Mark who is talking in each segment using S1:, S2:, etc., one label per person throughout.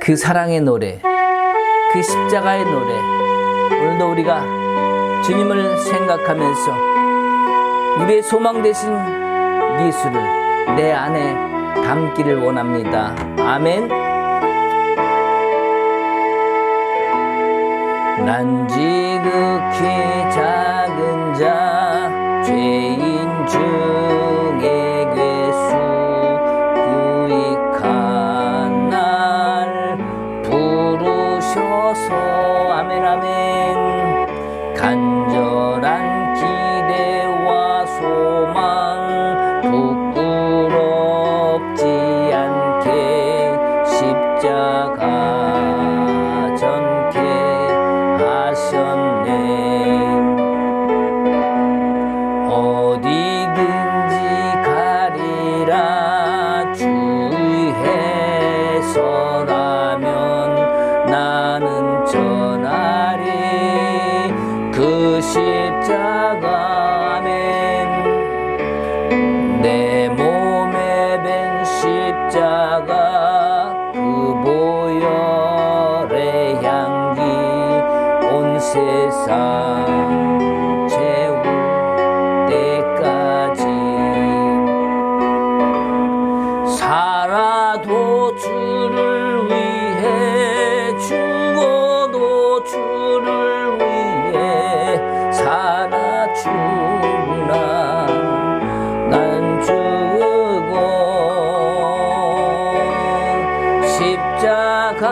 S1: 그 사랑의 노래, 그 십자가의 노래, 오늘도 우리가 주님을 생각하면서 우리의 소망 되신 예수를 내 안에 담기를 원합니다. 아멘. 난 지극히 작은 자, 죄인 중에 괴수, 유익한 날 부르셔서 아멘 아멘. 간절한 기대와 소망 부끄럽지 않게 십자가 전케 하셨네. 어디든지 가리라 주의 서라면 나는 전하리 그 십자가 아멘. 내 몸에 밴 십자가 그 보혈의 향기 온 세상 채울 때까지 살아도 주를 위해 죽어도 주를 위해 살아 죽으나 난 죽고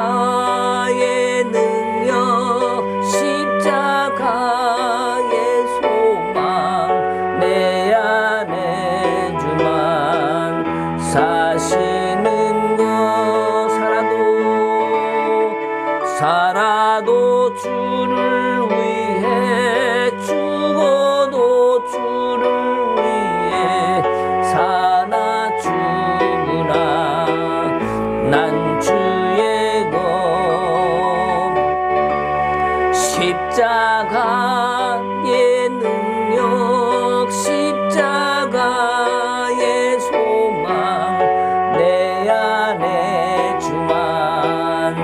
S1: 십자가의 능력 십자가의 소망 내 안에 주만 사시는 것 살아도 주를 위해 죽어도 주를 위해 살아 죽으나 난 주의 것 십자가의 능력 십자가의 소망 내 안에 주만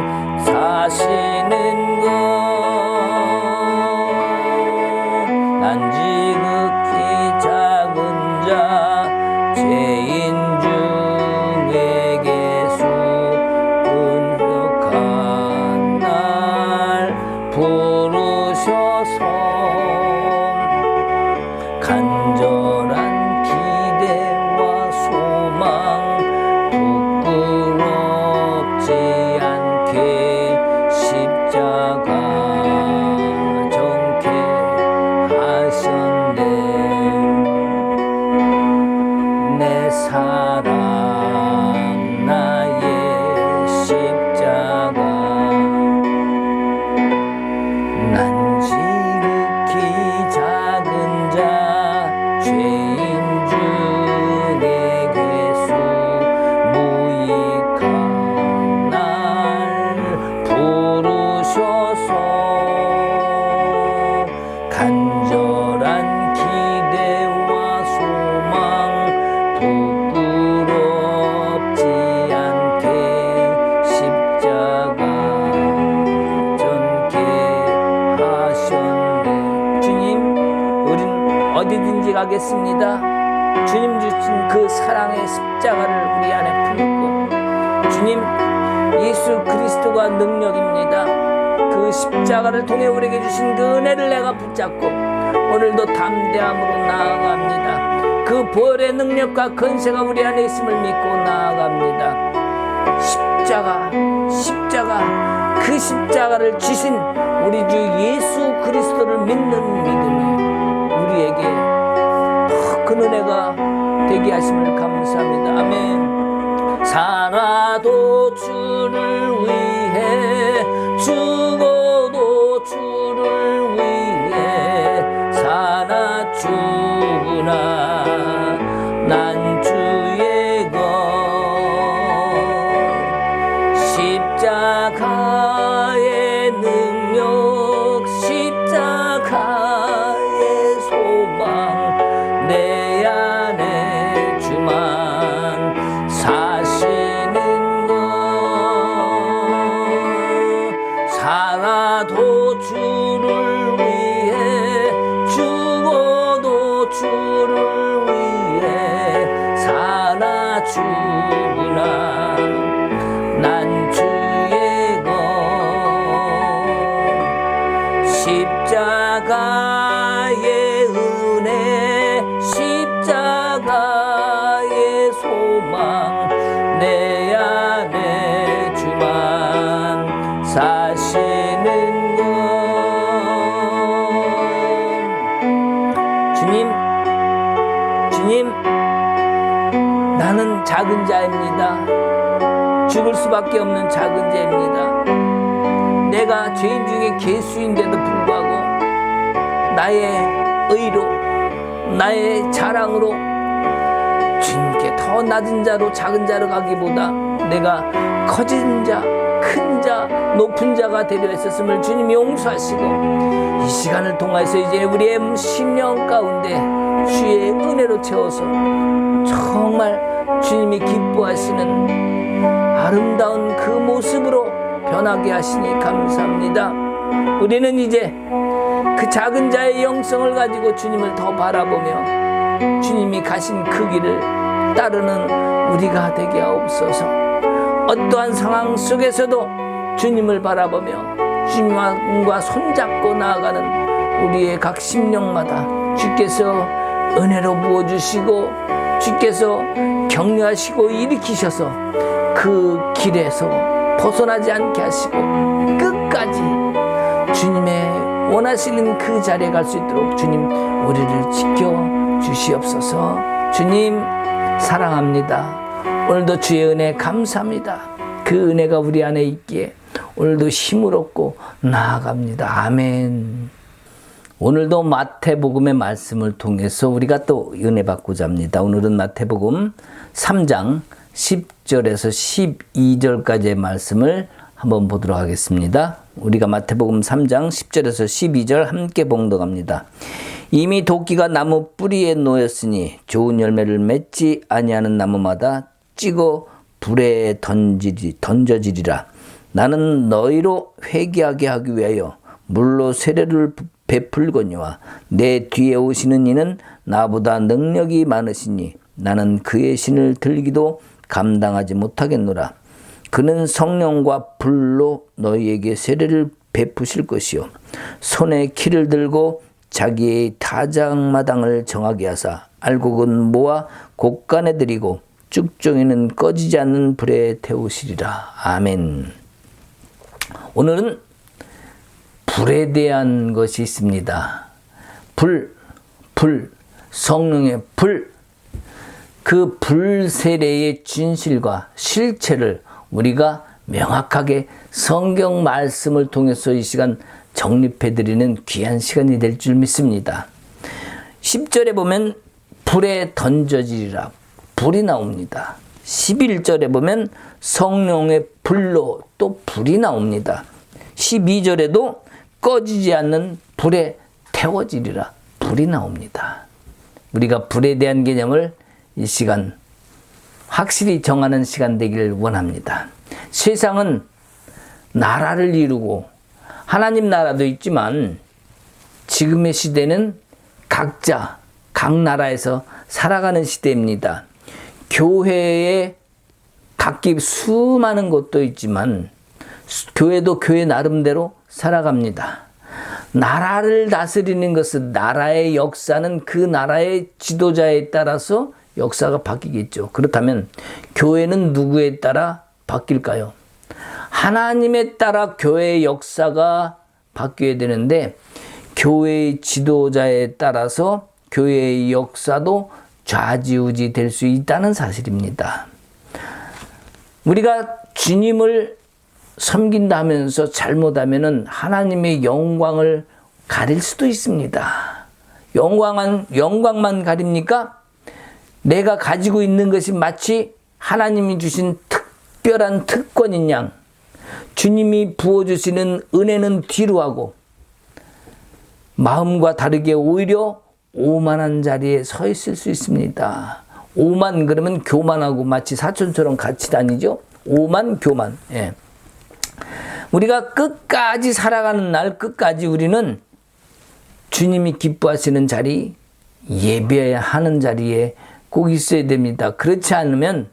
S1: 사시는 것. 난 지극히 작은 자 죄인 중에 괴수 은혁한 날 부르셔서 간절한 기대와 소망 부끄럽지 않게 십자가 정케 하셨네. 내 사랑 나의 십자가 난 지극히 작은 자 죄인 중에 괴수 무익한 날 부르셔서 간절한 기대와 소망 부끄럽지 않게 십자가 전케 하셨네. 주님, 우린 어디든지 가겠습니다. 주님 주신 그 사랑의 십자가를 우리 안에 품고, 주님 예수 그리스도가 능력입니다. 그 십자가를 통해 우리에게 주신 그 은혜를 내가 붙잡고 오늘도 담대함으로 나아갑니다. 그 보혈의 능력과 권세가 우리 안에 있음을 믿고 나아갑니다. 십자가 그 십자가를 지신 우리 주 예수 그리스도를 믿는 믿음이 우리에게 큰 은혜가 되게 하심을 감사합니다. 아멘. 살아도 주를 위해 죽어도 주를 위해 살아 죽으나 난 주의 것 십자가의 능력 십자가의 소망 내 안에 주만 사시는 것 주구나. 난 주의 것 십자가의 은혜 십자가의 소망 내 안에 주만 사시는 것. 주님 나는 작은 자입니다. 죽을 수밖에 없는 작은 자입니다. 내가 죄인 중에 괴수인데도 불구하고 나의 의로 나의 자랑으로 주님께 더 낮은 자로 작은 자로 가기보다 내가 커진 자, 큰 자, 높은 자가 되려 했었음을 주님이 용서하시고 이 시간을 통해서 이제 우리의 심령 가운데 주의 은혜로 채워서 정말 주님이 기뻐하시는 아름다운 그 모습으로 변하게 하시니 감사합니다. 우리는 이제 그 작은 자의 영성을 가지고 주님을 더 바라보며 주님이 가신 그 길을 따르는 우리가 되게 하옵소서. 어떠한 상황 속에서도 주님을 바라보며 주님과 손잡고 나아가는 우리의 각 심령마다 주께서 은혜로 부어주시고 주께서 격려하시고 일으키셔서 그 길에서 벗어나지 않게 하시고 끝까지 주님의 원하시는 그 자리에 갈 수 있도록 주님 우리를 지켜주시옵소서. 주님 사랑합니다. 오늘도 주의 은혜 감사합니다. 그 은혜가 우리 안에 있기에 오늘도 힘을 얻고 나아갑니다. 아멘. 오늘도 마태복음의 말씀을 통해서 우리가 또 은혜 받고자 합니다. 오늘은 마태복음 3장 10절에서 12절까지의 말씀을 한번 보도록 하겠습니다. 우리가 마태복음 3장 10절에서 12절 함께 봉독합니다. 이미 도끼가 나무 뿌리에 놓였으니 좋은 열매를 맺지 아니하는 나무마다 찍어 불에 던져지리라. 나는 너희로 회개하게 하기 위하여 물로 세례를 베풀거니와 내 뒤에 오시는 이는 나보다 능력이 많으시니 나는 그의 신을 들기도 감당하지 못하겠노라. 그는 성령과 불로 너희에게 세례를 베푸실 것이요 손에 키를 들고 자기의 타작마당을 정하게 하사 알곡은 모아 곡간에 들이고 쭉종이는 꺼지지 않는 불에 태우시리라. 아멘. 오늘은 불에 대한 것이 있습니다. 불, 성령의 불. 그 불세례의 진실과 실체를 우리가 명확하게 성경 말씀을 통해서 이 시간 정립해드리는 귀한 시간이 될 줄 믿습니다. 10절에 보면 불에 던져지리라. 불이 나옵니다. 11절에 보면 성령의 불로 또 불이 나옵니다. 12절에도 꺼지지 않는 불에 태워지리라. 불이 나옵니다. 우리가 불에 대한 개념을 이 시간 확실히 정하는 시간 되기를 원합니다. 세상은 나라를 이루고 하나님 나라도 있지만 지금의 시대는 각자 각 나라에서 살아가는 시대입니다. 교회에 각기 수많은 곳도 있지만 교회도 교회 나름대로 살아갑니다. 나라를 다스리는 것은 나라의 역사는 그 나라의 지도자에 따라서 역사가 바뀌겠죠. 그렇다면 교회는 누구에 따라 바뀔까요? 하나님에 따라 교회의 역사가 바뀌어야 되는데 교회의 지도자에 따라서 교회의 역사도 좌지우지 될 수 있다는 사실입니다. 우리가 주님을 섬긴다 하면서 잘못하면 하나님의 영광을 가릴 수도 있습니다. 영광만 가립니까? 내가 가지고 있는 것이 마치 하나님이 주신 특별한 특권인 양 주님이 부어주시는 은혜는 뒤로 하고 마음과 다르게 오히려 오만한 자리에 서 있을 수 있습니다. 오만 그러면 교만하고 마치 사촌처럼 같이 다니죠. 오만 교만. 예. 우리가 끝까지 살아가는 날 끝까지 우리는 주님이 기뻐하시는 자리, 예배하는 자리에 꼭 있어야 됩니다. 그렇지 않으면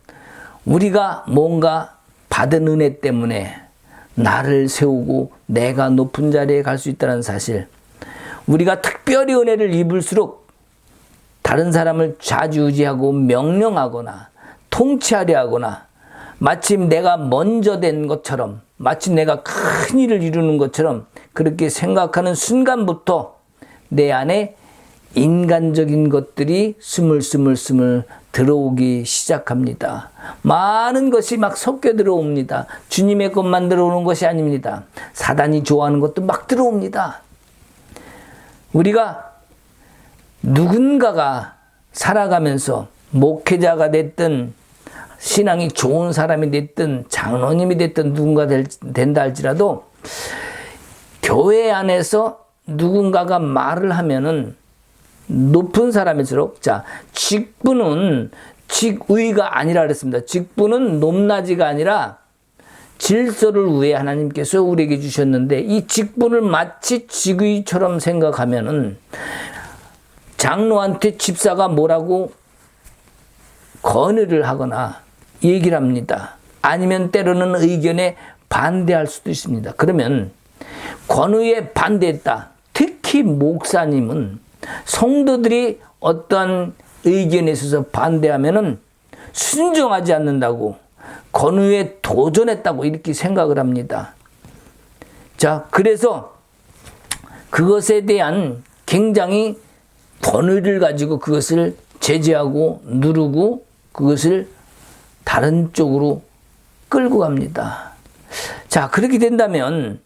S1: 우리가 뭔가 받은 은혜 때문에 나를 세우고 내가 높은 자리에 갈 수 있다는 사실, 우리가 특별히 은혜를 입을수록 다른 사람을 좌지우지하고 명령하거나 통치하려 하거나 마치 내가 먼저 된 것처럼, 마치 내가 큰 일을 이루는 것처럼 그렇게 생각하는 순간부터 내 안에 인간적인 것들이 스물스물 들어오기 시작합니다. 많은 것이 막 섞여 들어옵니다. 주님의 것만 들어오는 것이 아닙니다. 사단이 좋아하는 것도 막 들어옵니다. 우리가 누군가가 살아가면서 목회자가 됐든 신앙이 좋은 사람이 됐든 장로님이 됐든 누군가 된다 할지라도 교회 안에서 누군가가 말을 하면은 높은 사람일수록, 자, 직분은 직위가 아니라 그랬습니다. 직분은 높낮이가 아니라 질서를 위해 하나님께서 우리에게 주셨는데, 이 직분을 마치 직위처럼 생각하면은 장로한테 집사가 뭐라고 건의를 하거나 얘기를 합니다. 아니면 때로는 의견에 반대할 수도 있습니다. 그러면 권위에 반대했다. 특히 목사님은 성도들이 어떤 의견에 있어서 반대하면은 순종하지 않는다고, 권위에 도전했다고 이렇게 생각을 합니다. 자, 그래서 그것에 대한 굉장히 권위를 가지고 그것을 제재하고 누르고 그것을 다른 쪽으로 끌고 갑니다. 자, 그렇게 된다면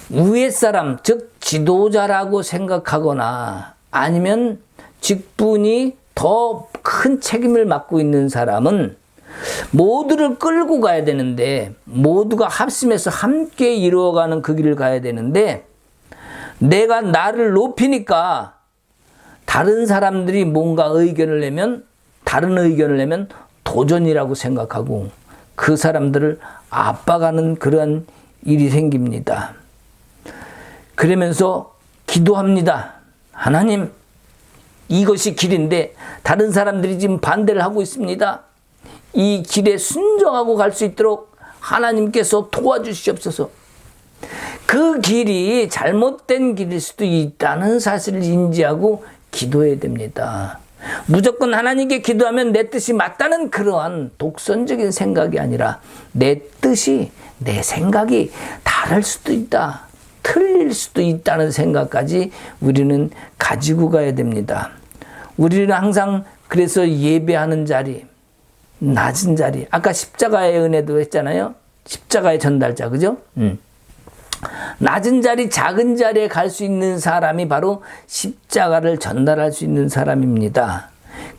S1: 위에 사람, 즉 지도자라고 생각하거나 아니면 직분이 더 큰 책임을 맡고 있는 사람은 모두를 끌고 가야 되는데, 모두가 합심해서 함께 이루어가는 그 길을 가야 되는데, 내가 나를 높이니까 다른 사람들이 뭔가 의견을 내면, 다른 의견을 내면 도전이라고 생각하고 그 사람들을 압박하는 그런 일이 생깁니다. 그러면서 기도합니다. 하나님, 이것이 길인데 다른 사람들이 지금 반대를 하고 있습니다. 이 길에 순종하고 갈 수 있도록 하나님께서 도와주시옵소서. 그 길이 잘못된 길일 수도 있다는 사실을 인지하고 기도해야 됩니다. 무조건 하나님께 기도하면 내 뜻이 맞다는 그러한 독선적인 생각이 아니라 내 뜻이, 내 생각이 다를 수도 있다, 틀릴 수도 있다는 생각까지 우리는 가지고 가야 됩니다. 우리는 항상 그래서 예배하는 자리, 낮은 자리, 아까 십자가의 은혜도 했잖아요. 십자가의 전달자, 그죠? 낮은 자리, 작은 자리에 갈 수 있는 사람이 바로 십자가를 전달할 수 있는 사람입니다.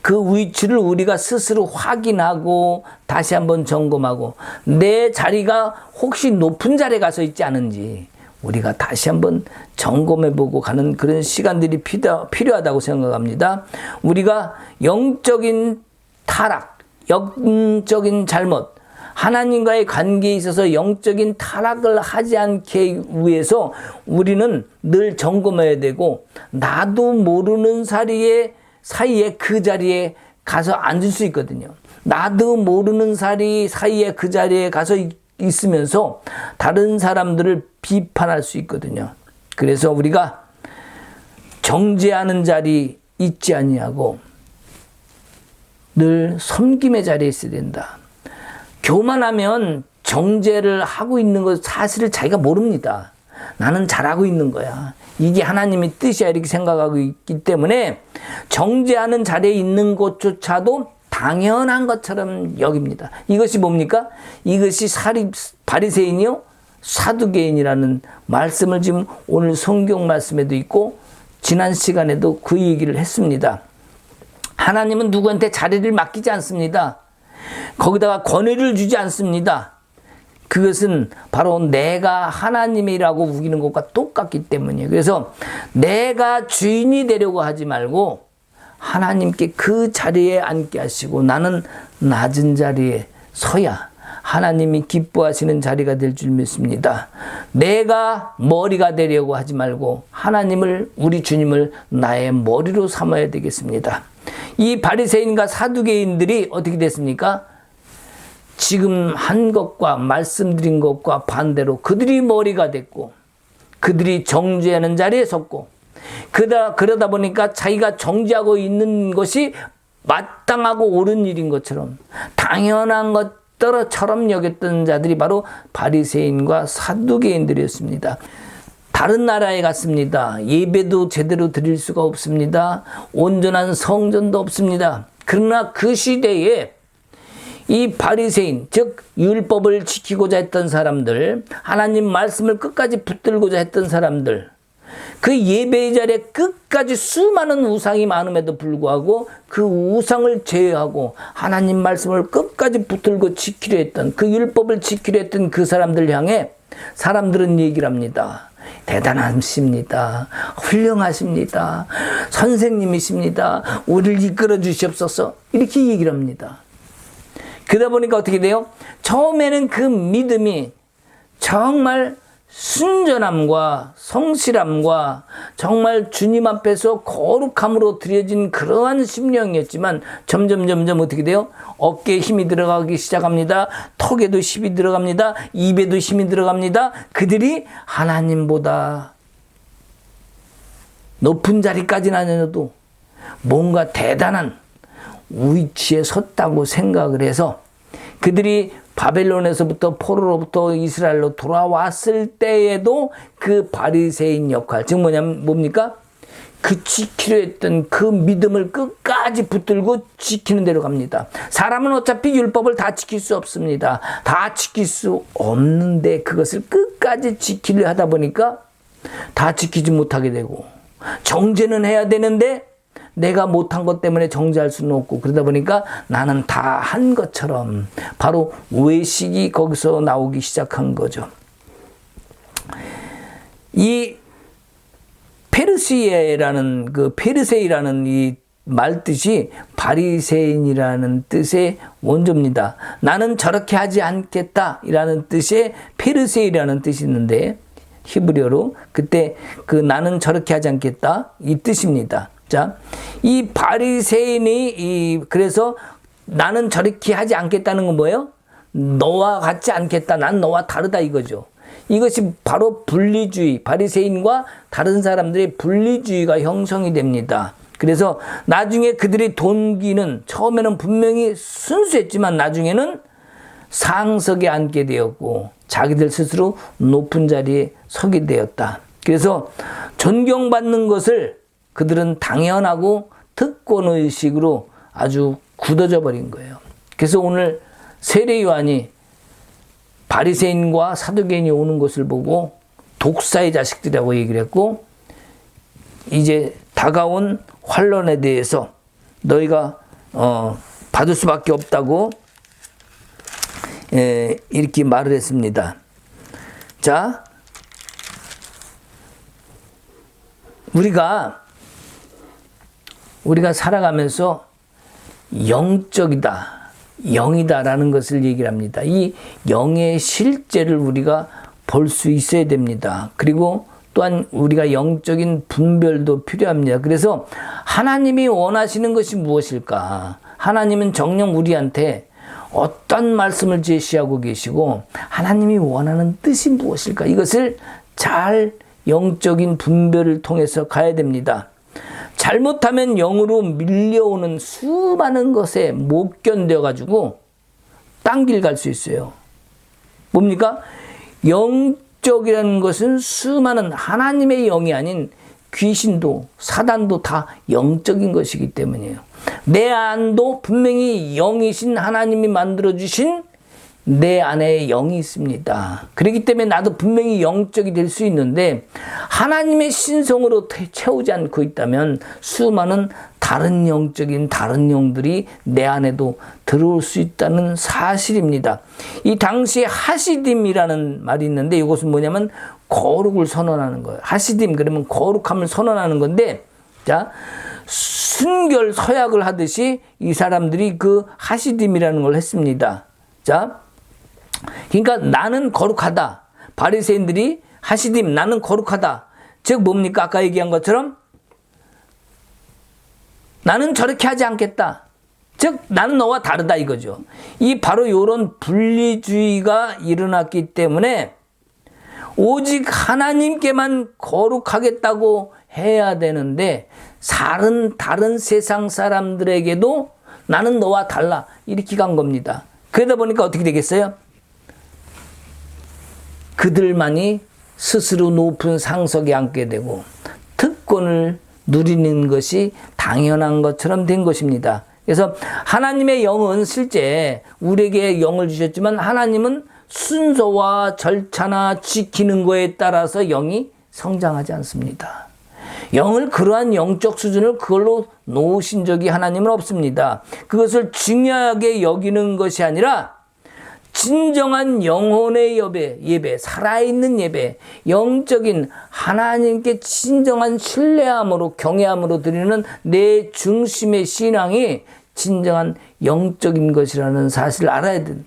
S1: 그 위치를 우리가 스스로 확인하고 다시 한번 점검하고 내 자리가 혹시 높은 자리에 가서 있지 않은지 우리가 다시 한번 점검해보고 가는 그런 시간들이 필요하다고 생각합니다. 우리가 영적인 타락, 영적인 잘못, 하나님과의 관계에 있어서 영적인 타락을 하지 않기 위해서 우리는 늘 점검해야 되고, 나도 모르는 사이에 그 자리에 가서 앉을 수 있거든요. 나도 모르는 사이에 그 자리에 가서 있으면서 다른 사람들을 비판할 수 있거든요. 그래서 우리가 정죄하는 자리 있지 아니하고 늘 섬김의 자리에 있어야 된다. 교만하면 정죄를 하고 있는 것 사실을 자기가 모릅니다. 나는 잘하고 있는 거야. 이게 하나님의 뜻이야, 이렇게 생각하고 있기 때문에 정죄하는 자리에 있는 것조차도 당연한 것처럼 여깁니다. 이것이 뭡니까? 이것이 바리새인이요 사두개인이라는 말씀을 지금 오늘 성경 말씀에도 있고 지난 시간에도 그 얘기를 했습니다. 하나님은 누구한테 자리를 맡기지 않습니다. 거기다가 권위를 주지 않습니다. 그것은 바로 내가 하나님이라고 우기는 것과 똑같기 때문이에요. 그래서 내가 주인이 되려고 하지 말고 하나님께 그 자리에 앉게 하시고 나는 낮은 자리에 서야 하나님이 기뻐하시는 자리가 될 줄 믿습니다. 내가 머리가 되려고 하지 말고 하나님을, 우리 주님을 나의 머리로 삼아야 되겠습니다. 이 바리새인과 사두개인들이 어떻게 됐습니까? 지금 한 것과 말씀드린 것과 반대로 그들이 머리가 됐고 그들이 정죄하는 자리에 섰고 그러다 보니까 자기가 정죄하고 있는 것이 마땅하고 옳은 일인 것처럼 당연한 것처럼 여겼던 자들이 바로 바리새인과 사두개인들이었습니다. 다른 나라에 갔습니다. 예배도 제대로 드릴 수가 없습니다. 온전한 성전도 없습니다. 그러나 그 시대에 이 바리새인, 즉 율법을 지키고자 했던 사람들, 하나님 말씀을 끝까지 붙들고자 했던 사람들, 그 예배의 자리에 끝까지 수많은 우상이 많음에도 불구하고 그 우상을 제외하고 하나님 말씀을 끝까지 붙들고 지키려 했던, 그 율법을 지키려 했던 그 사람들 향해 사람들은 얘기를 합니다. 대단하십니다. 훌륭하십니다. 선생님이십니다. 우리를 이끌어 주시옵소서. 이렇게 얘기를 합니다. 그러다 보니까 어떻게 돼요? 처음에는 그 믿음이 정말 순전함과 성실함과 정말 주님 앞에서 거룩함으로 드려진 그러한 심령이었지만 점점 어떻게 돼요? 어깨에 힘이 들어가기 시작합니다. 턱에도 힘이 들어갑니다. 입에도 힘이 들어갑니다. 그들이 하나님보다 높은 자리까지는 아니어도 뭔가 대단한 위치에 섰다고 생각을 해서 그들이 바벨론에서부터 포로로부터 이스라엘로 돌아왔을 때에도 그 바리새인 역할, 즉 뭡니까? 그 지키려 했던 그 믿음을 끝까지 붙들고 지키는 대로 갑니다. 사람은 어차피 율법을 다 지킬 수 없습니다. 다 지킬 수 없는데 그것을 끝까지 지키려 하다 보니까 다 지키지 못하게 되고 정죄는 해야 되는데 내가 못한 것 때문에 정죄할 수는 없고 그러다 보니까 나는 다 한 것처럼 바로 외식이 거기서 나오기 시작한 거죠. 이 페르시에라는 그 페르세이라는 이 말뜻이 바리새인이라는 뜻의 원조입니다. 나는 저렇게 하지 않겠다라는 뜻의 페르세이라는 뜻이 있는데 히브리어로 그때 그 나는 저렇게 하지 않겠다 이 뜻입니다. 자, 이 바리새인이 그래서 나는 저렇게 하지 않겠다는 건 뭐예요? 너와 같지 않겠다. 난 너와 다르다 이거죠. 이것이 바로 분리주의, 바리새인과 다른 사람들의 분리주의가 형성이 됩니다. 그래서 나중에 그들의 동기는 처음에는 분명히 순수했지만 나중에는 상석에 앉게 되었고 자기들 스스로 높은 자리에 서게 되었다. 그래서 존경받는 것을 그들은 당연하고 특권의식으로 아주 굳어져 버린 거예요. 그래서 오늘 세례 요한이 바리새인과 사두개인이 오는 것을 보고 독사의 자식들이라고 얘기를 했고 이제 다가온 환난에 대해서 너희가 받을 수밖에 없다고 이렇게 말을 했습니다. 자, 우리가 살아가면서 영적이다, 영이다라는 것을 얘기를 합니다. 이 영의 실제를 우리가 볼 수 있어야 됩니다. 그리고 또한 우리가 영적인 분별도 필요합니다. 그래서 하나님이 원하시는 것이 무엇일까? 하나님은 정녕 우리한테 어떤 말씀을 제시하고 계시고 하나님이 원하는 뜻이 무엇일까? 이것을 잘 영적인 분별을 통해서 가야 됩니다. 잘못하면 영으로 밀려오는 수많은 것에 못 견뎌가지고 딴 길 갈 수 있어요. 뭡니까? 영적이라는 것은 수많은 하나님의 영이 아닌 귀신도 사단도 다 영적인 것이기 때문이에요. 내 안도 분명히 영이신 하나님이 만들어주신 내 안에 영이 있습니다. 그렇기 때문에 나도 분명히 영적이 될 수 있는데 하나님의 신성으로 채우지 않고 있다면 수많은 다른 영적인 다른 영들이 내 안에도 들어올 수 있다는 사실입니다. 이 당시에 하시딤이라는 말이 있는데 이것은 뭐냐면 거룩을 선언하는 거예요. 하시딤 그러면 거룩함을 선언하는 건데 자 순결 서약을 하듯이 이 사람들이 그 하시딤이라는 걸 했습니다. 자 그러니까 나는 거룩하다. 바리새인들이 하시딤 나는 거룩하다. 즉 뭡니까? 아까 얘기한 것처럼 나는 저렇게 하지 않겠다. 즉 나는 너와 다르다 이거죠. 이 바로 이런 분리주의가 일어났기 때문에 오직 하나님께만 거룩하겠다고 해야 되는데 다른 세상 사람들에게도 나는 너와 달라 이렇게 간 겁니다. 그러다 보니까 어떻게 되겠어요? 그들만이 스스로 높은 상석에 앉게 되고 특권을 누리는 것이 당연한 것처럼 된 것입니다. 그래서 하나님의 영은 실제 우리에게 영을 주셨지만 하나님은 순서와 절차나 지키는 거에 따라서 영이 성장하지 않습니다. 영을 그러한 영적 수준을 그걸로 놓으신 적이 하나님은 없습니다. 그것을 중요하게 여기는 것이 아니라 진정한 영혼의 예배, 살아있는 예배, 영적인 하나님께 진정한 신뢰함으로 경외함으로 드리는 내 중심의 신앙이 진정한 영적인 것이라는 사실을 알아야 된다.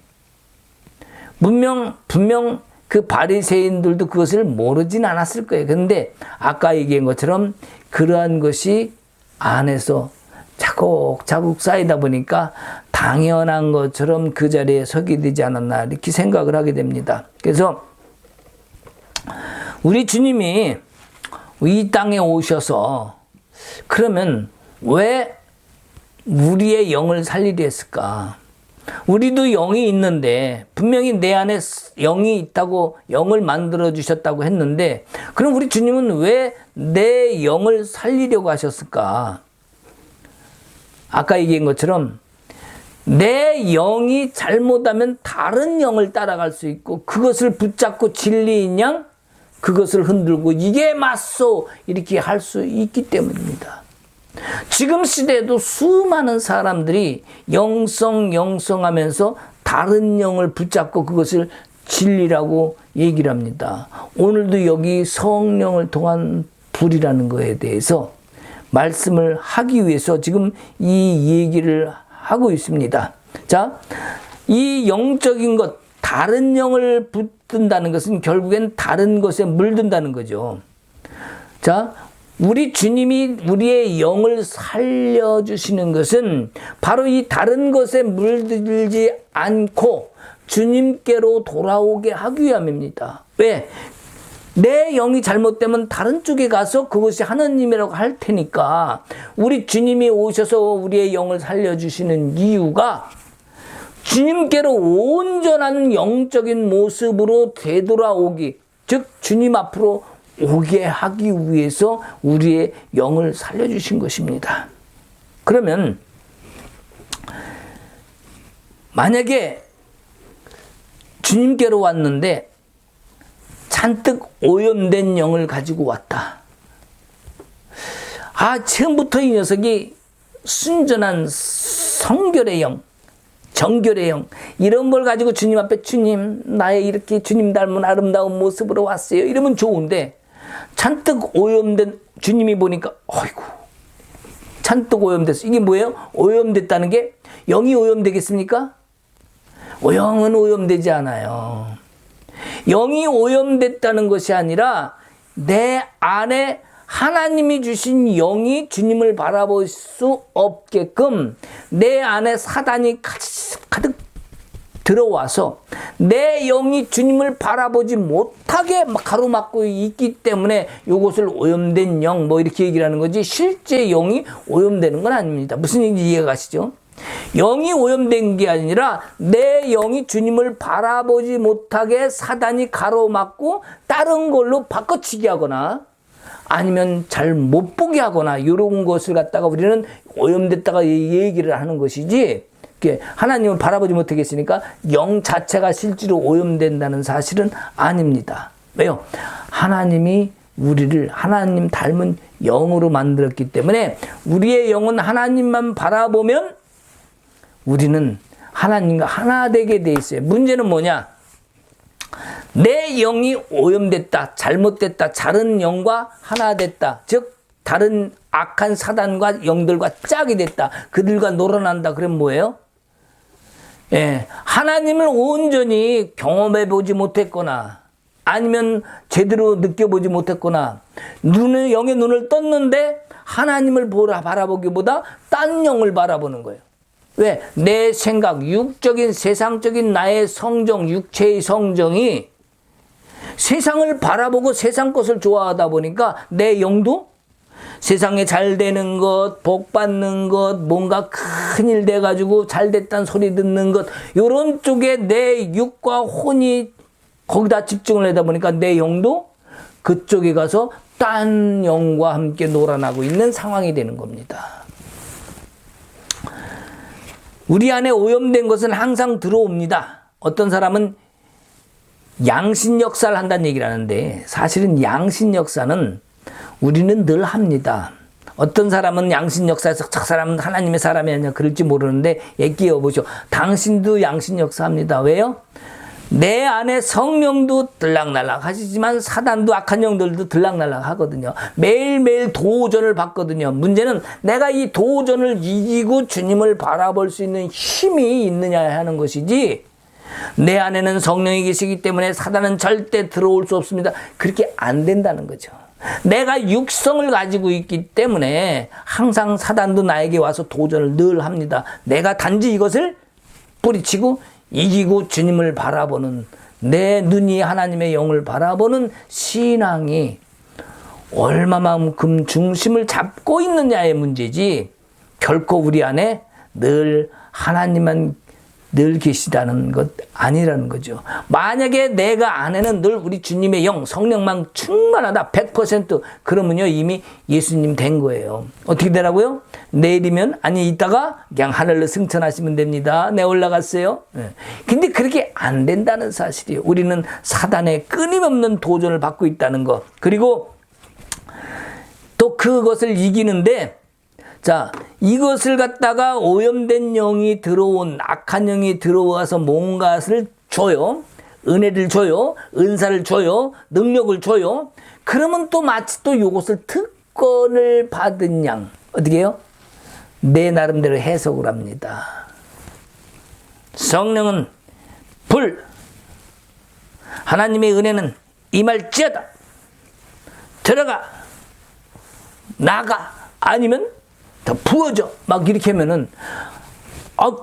S1: 분명 그 바리새인들도 그것을 모르진 않았을 거예요. 그런데 아까 얘기한 것처럼 그러한 것이 안에서 차곡차곡 쌓이다 보니까 당연한 것처럼 그 자리에 서게 되지 않았나 이렇게 생각을 하게 됩니다. 그래서 우리 주님이 이 땅에 오셔서 그러면 왜 우리의 영을 살리려 했을까? 우리도 영이 있는데 분명히 내 안에 영이 있다고 영을 만들어 주셨다고 했는데 그럼 우리 주님은 왜 내 영을 살리려고 하셨을까? 아까 얘기한 것처럼 내 영이 잘못하면 다른 영을 따라갈 수 있고 그것을 붙잡고 진리인 양 그것을 흔들고 이게 맞소 이렇게 할 수 있기 때문입니다. 지금 시대에도 수많은 사람들이 영성하면서 다른 영을 붙잡고 그것을 진리라고 얘기를 합니다. 오늘도 여기 성령을 통한 불이라는 것에 대해서 말씀을 하기 위해서 지금 이 얘기를 하고 있습니다. 자, 이 영적인 것, 다른 영을 붙든다는 것은 결국엔 다른 것에 물든다는 거죠. 자, 우리 주님이 우리의 영을 살려주시는 것은 바로 이 다른 것에 물들지 않고 주님께로 돌아오게 하기 위함입니다. 왜? 내 영이 잘못되면 다른 쪽에 가서 그것이 하나님이라고 할 테니까 우리 주님이 오셔서 우리의 영을 살려주시는 이유가 주님께로 온전한 영적인 모습으로 되돌아오기, 즉 주님 앞으로 오게 하기 위해서 우리의 영을 살려주신 것입니다. 그러면 만약에 주님께로 왔는데 잔뜩 오염된 영을 가지고 왔다. 처음부터 이 녀석이 순전한 성결의 영, 정결의 영 이런 걸 가지고 주님 앞에 주님 나의 이렇게 주님 닮은 아름다운 모습으로 왔어요. 이러면 좋은데 잔뜩 오염된 주님이 보니까 어이구 잔뜩 오염됐어. 이게 뭐예요? 오염됐다는 게 영이 오염되겠습니까? 영은 오염되지 않아요. 영이 오염됐다는 것이 아니라 내 안에 하나님이 주신 영이 주님을 바라볼 수 없게끔 내 안에 사단이 가득 들어와서 내 영이 주님을 바라보지 못하게 가로막고 있기 때문에 이것을 오염된 영 이렇게 얘기를 하는 거지 실제 영이 오염되는 건 아닙니다. 무슨 얘기인지 이해가 가시죠? 영이 오염된 게 아니라 내 영이 주님을 바라보지 못하게 사단이 가로막고 다른 걸로 바꿔치기 하거나 아니면 잘 못 보게 하거나 이런 것을 갖다가 우리는 오염됐다가 얘기를 하는 것이지 하나님을 바라보지 못하겠으니까 영 자체가 실제로 오염된다는 사실은 아닙니다. 왜요? 하나님이 우리를 하나님 닮은 영으로 만들었기 때문에 우리의 영은 하나님만 바라보면 우리는 하나님과 하나 되게 돼 있어요. 문제는 뭐냐? 내 영이 오염됐다, 잘못됐다, 다른 영과 하나 됐다. 즉 다른 악한 사단과 영들과 짝이 됐다. 그들과 놀아난다. 그럼 뭐예요? 하나님을 온전히 경험해 보지 못했거나 아니면 제대로 느껴보지 못했거나 영의 눈을 떴는데 하나님을 바라보기보다 딴 영을 바라보는 거예요. 왜? 내 생각, 육적인 세상적인 나의 성정, 육체의 성정이 세상을 바라보고 세상 것을 좋아하다 보니까 내 영도 세상에 잘 되는 것, 복 받는 것, 뭔가 큰일 돼가지고 잘 됐다는 소리 듣는 것, 이런 쪽에 내 육과 혼이 거기다 집중을 하다 보니까 내 영도 그쪽에 가서 딴 영과 함께 놀아나고 있는 상황이 되는 겁니다. 우리 안에 오염된 것은 항상 들어옵니다. 어떤 사람은 양신 역사를 한다는 얘기를 하는데 사실은 양신 역사는 우리는 늘 합니다. 어떤 사람은 양신 역사에서 저 사람은 하나님의 사람이 아니냐 그럴지 모르는데 얘기해 보시오. 당신도 양신 역사합니다. 왜요? 내 안에 성령도 들락날락 하시지만 사단도 악한 영들도 들락날락 하거든요. 매일매일 도전을 받거든요. 문제는 내가 이 도전을 이기고 주님을 바라볼 수 있는 힘이 있느냐 하는 것이지, 내 안에는 성령이 계시기 때문에 사단은 절대 들어올 수 없습니다. 그렇게 안 된다는 거죠. 내가 육성을 가지고 있기 때문에 항상 사단도 나에게 와서 도전을 늘 합니다. 내가 단지 이것을 뿌리치고 이기고 주님을 바라보는, 내 눈이 하나님의 영을 바라보는 신앙이 얼마만큼 중심을 잡고 있느냐의 문제지, 결코 우리 안에 늘 하나님만 늘 계시다는 것 아니라는 거죠. 만약에 내가 안에는 늘 우리 주님의 영, 성령만 충만하다 100%, 그러면요 이미 예수님 된 거예요. 어떻게 되라고요? 내일이면, 아니 이따가 그냥 하늘로 승천하시면 됩니다. 내 올라갔어요. 근데 그렇게 안 된다는 사실이에요. 우리는 사단의 끊임없는 도전을 받고 있다는 것. 그리고 또 그것을 이기는데, 자, 이것을 갖다가 오염된 영이 들어온, 악한 영이 들어와서 뭔가를 줘요. 은혜를 줘요. 은사를 줘요. 능력을 줘요. 그러면 또 마치 또 이것을 특권을 받은 양, 어떻게 해요? 내 나름대로 해석을 합니다. 성령은 불, 하나님의 은혜는 임할지어다, 들어가, 나가, 아니면 더 부어져, 막 이렇게 하면은,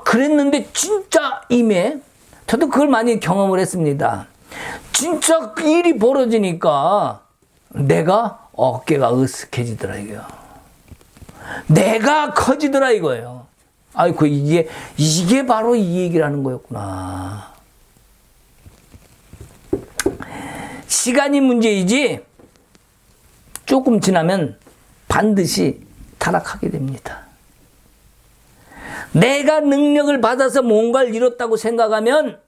S1: 그랬는데 진짜 임해. 저도 그걸 많이 경험을 했습니다. 진짜 일이 벌어지니까 내가 어깨가 으쓱해지더라 이거요. 내가 커지더라 이거예요. 아이고, 이게 바로 이 얘기를 하는 거였구나. 시간이 문제이지 조금 지나면 반드시 타락하게 됩니다. 내가 능력을 받아서 뭔가를 이뤘다고 생각하면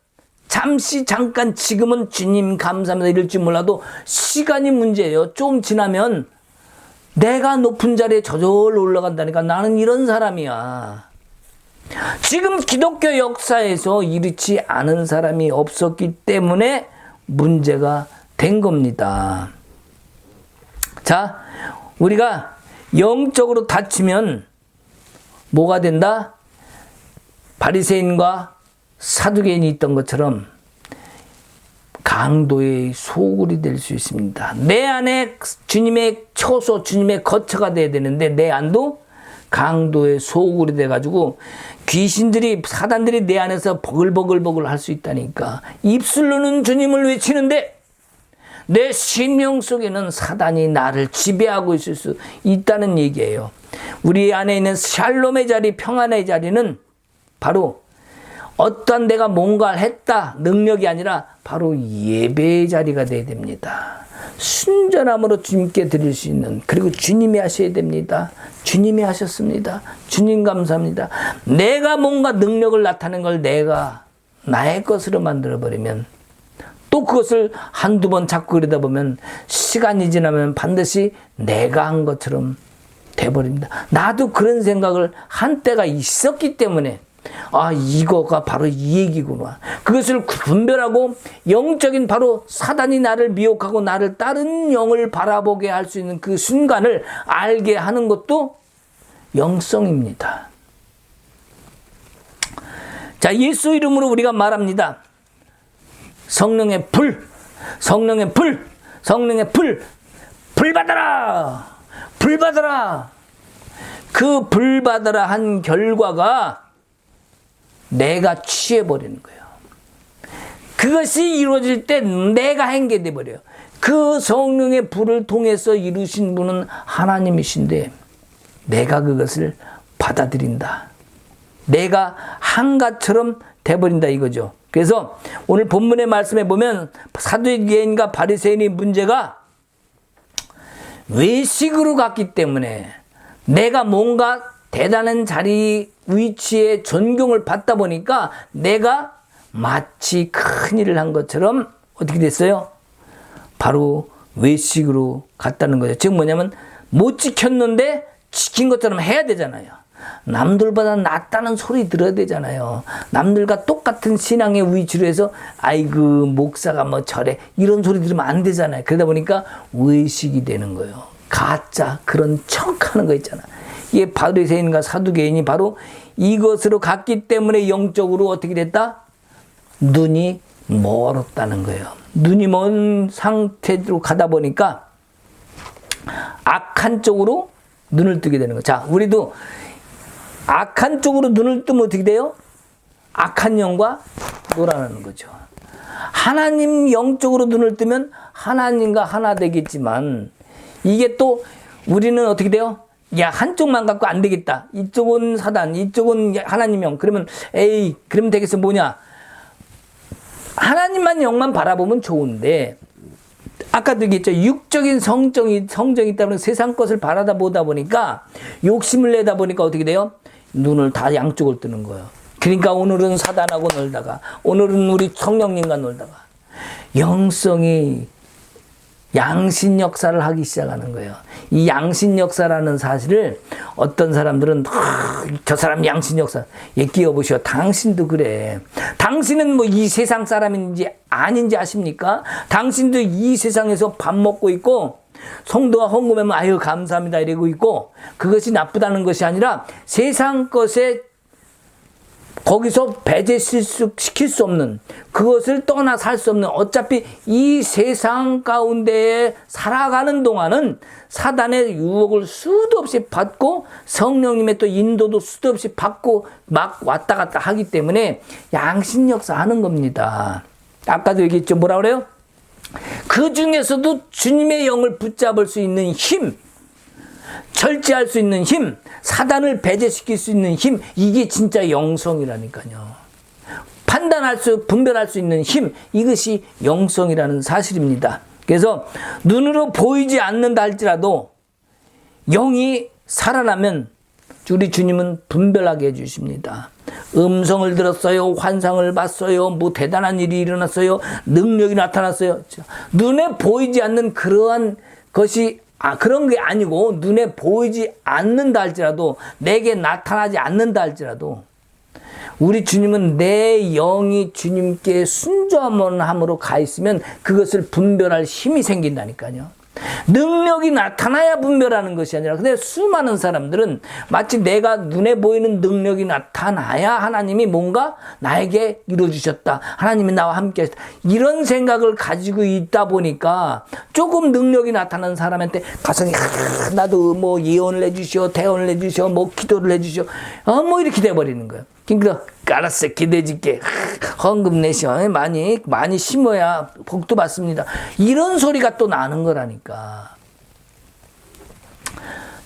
S1: 잠시 잠깐 지금은 주님 감사합니다 이럴지 몰라도 시간이 문제예요. 좀 지나면 내가 높은 자리에 저절로 올라간다니까. 나는 이런 사람이야. 지금 기독교 역사에서 이렇지 않은 사람이 없었기 때문에 문제가 된 겁니다. 자, 우리가 영적으로 다치면 뭐가 된다? 바리새인과 사두개인이 있던 것처럼 강도의 소굴이 될 수 있습니다. 내 안에 주님의 처소, 주님의 거처가 돼야 되는데 내 안도 강도의 소굴이 돼가지고 귀신들이, 사단들이 내 안에서 버글버글 할 수 있다니까. 입술로는 주님을 외치는데 내 심령 속에는 사단이 나를 지배하고 있을 수 있다는 얘기예요. 우리 안에 있는 샬롬의 자리, 평안의 자리는 바로 어떠한 내가 뭔가를 했다, 능력이 아니라 바로 예배의 자리가 돼야 됩니다. 순전함으로 주님께 드릴 수 있는, 그리고 주님이 하셔야 됩니다. 주님이 하셨습니다. 주님 감사합니다. 내가 뭔가 능력을 나타내는 걸 내가 나의 것으로 만들어버리면, 또 그것을 한두 번 잡고 그러다 보면 시간이 지나면 반드시 내가 한 것처럼 돼버립니다. 나도 그런 생각을 한 때가 있었기 때문에 이거가 바로 이 얘기구나. 그것을 분별하고 영적인 바로 사단이 나를 미혹하고 나를 다른 영을 바라보게 할 수 있는 그 순간을 알게 하는 것도 영성입니다. 자, 예수 이름으로 우리가 말합니다. 성령의 불, 성령의 불, 성령의 불, 불 받아라, 불 받아라. 그 불 받아라 한 결과가 내가 취해버리는 거예요. 그것이 이루어질 때 내가 행계돼 버려요. 그 성령의 불을 통해서 이루신 분은 하나님이신데 내가 그것을 받아들인다. 내가 한가처럼 돼버린다 이거죠. 그래서 오늘 본문의 말씀에 보면 사두개인과 바리새인의 문제가 외식으로 갔기 때문에 내가 뭔가 대단한 자리 위치에 존경을 받다 보니까 내가 마치 큰 일을 한 것처럼 어떻게 됐어요? 바로 외식으로 갔다는 거죠. 즉 뭐냐면 못 지켰는데 지킨 것처럼 해야 되잖아요. 남들보다 낫다는 소리 들어야 되잖아요. 남들과 똑같은 신앙의 위치로 해서 아이고 목사가 뭐 저래 이런 소리 들으면 안 되잖아요. 그러다 보니까 외식이 되는 거예요. 가짜 그런 척하는 거 있잖아. 이게 바리새인과 사두개인이 바로 이것으로 갔기 때문에 영적으로 어떻게 됐다? 눈이 멀었다는 거예요. 눈이 먼 상태로 가다 보니까 악한 쪽으로 눈을 뜨게 되는 거예요. 자, 우리도 악한 쪽으로 눈을 뜨면 어떻게 돼요? 악한 영과 놀아나는 거죠. 하나님 영적으로 눈을 뜨면 하나님과 하나 되겠지만 이게 또 우리는 어떻게 돼요? 야, 한쪽만 갖고 안 되겠다. 이쪽은 사단, 이쪽은 하나님 영. 그러면 에이, 그러면 되겠어. 뭐냐? 하나님만 영만 바라보면 좋은데 아까도 얘기했죠. 육적인 성정이 있다면 세상 것을 바라다 보다 보니까 욕심을 내다 보니까 어떻게 돼요? 눈을 다 양쪽을 뜨는 거예요. 그러니까 오늘은 사단하고 놀다가 오늘은 우리 성령님과 놀다가 영성이 양신 역사를 하기 시작하는 거예요. 이 양신 역사라는 사실을 어떤 사람들은 저 사람 양신 역사 끼워보시오. 당신도 그래. 당신은 뭐 이 세상 사람인지 아닌지 아십니까? 당신도 이 세상에서 밥 먹고 있고 성도가 헌금하면 아유 감사합니다 이러고 있고 그것이 나쁘다는 것이 아니라 세상 것에 거기서 배제시킬 수 없는 그것을 떠나 살 수 없는 어차피 이 세상 가운데에 살아가는 동안은 사단의 유혹을 수도 없이 받고 성령님의 또 인도도 수도 없이 받고 막 왔다 갔다 하기 때문에 양신 역사 하는 겁니다. 아까도 얘기했죠. 뭐라 그래요? 그 중에서도 주님의 영을 붙잡을 수 있는 힘, 절제할 수 있는 힘, 사단을 배제시킬 수 있는 힘, 이게 진짜 영성이라니까요. 분별할 수 있는 힘, 이것이 영성이라는 사실입니다. 그래서 눈으로 보이지 않는다 할지라도 영이 살아나면 우리 주님은 분별하게 해주십니다. 음성을 들었어요. 환상을 봤어요. 뭐 대단한 일이 일어났어요. 능력이 나타났어요. 눈에 보이지 않는 그러한 것이 그런 게 아니고 눈에 보이지 않는다 할지라도 내게 나타나지 않는다 할지라도 우리 주님은 내 영이 주님께 순종함으로 가 있으면 그것을 분별할 힘이 생긴다니까요. 능력이 나타나야 분별하는 것이 아니라 근데 수많은 사람들은 마치 내가 눈에 보이는 능력이 나타나야 하나님이 뭔가 나에게 이루어주셨다. 하나님이 나와 함께 하셨다. 이런 생각을 가지고 있다 보니까 조금 능력이 나타나는 사람한테 가서 나도 뭐 예언을 해주시오, 대언을 해주시오, 뭐 기도를 해주시오, 뭐 이렇게 돼버리는 거예요. 그러니까 알았어, 기대줄게. 헌금 내시오. 많이 심어야 복도 받습니다. 이런 소리가 또 나는 거라니까.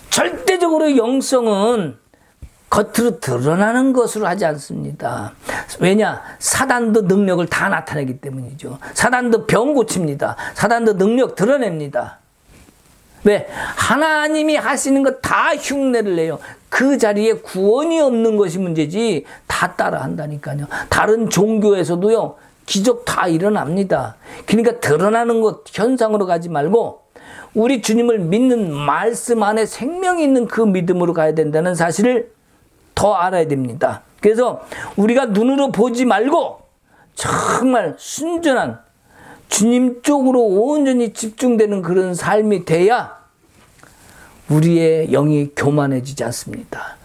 S1: 절대적으로 영성은 겉으로 드러나는 것으로 하지 않습니다. 왜냐? 사단도 능력을 다 나타내기 때문이죠. 사단도 병 고칩니다. 사단도 능력 드러냅니다. 왜? 하나님이 하시는 거 다 흉내를 내요. 그 자리에 구원이 없는 것이 문제지 다 따라 한다니까요. 다른 종교에서도요. 기적 다 일어납니다. 그러니까 드러나는 것 현상으로 가지 말고 우리 주님을 믿는 말씀 안에 생명이 있는 그 믿음으로 가야 된다는 사실을 더 알아야 됩니다. 그래서 우리가 눈으로 보지 말고 정말 순전한 주님 쪽으로 온전히 집중되는 그런 삶이 돼야 우리의 영이 교만해지지 않습니다.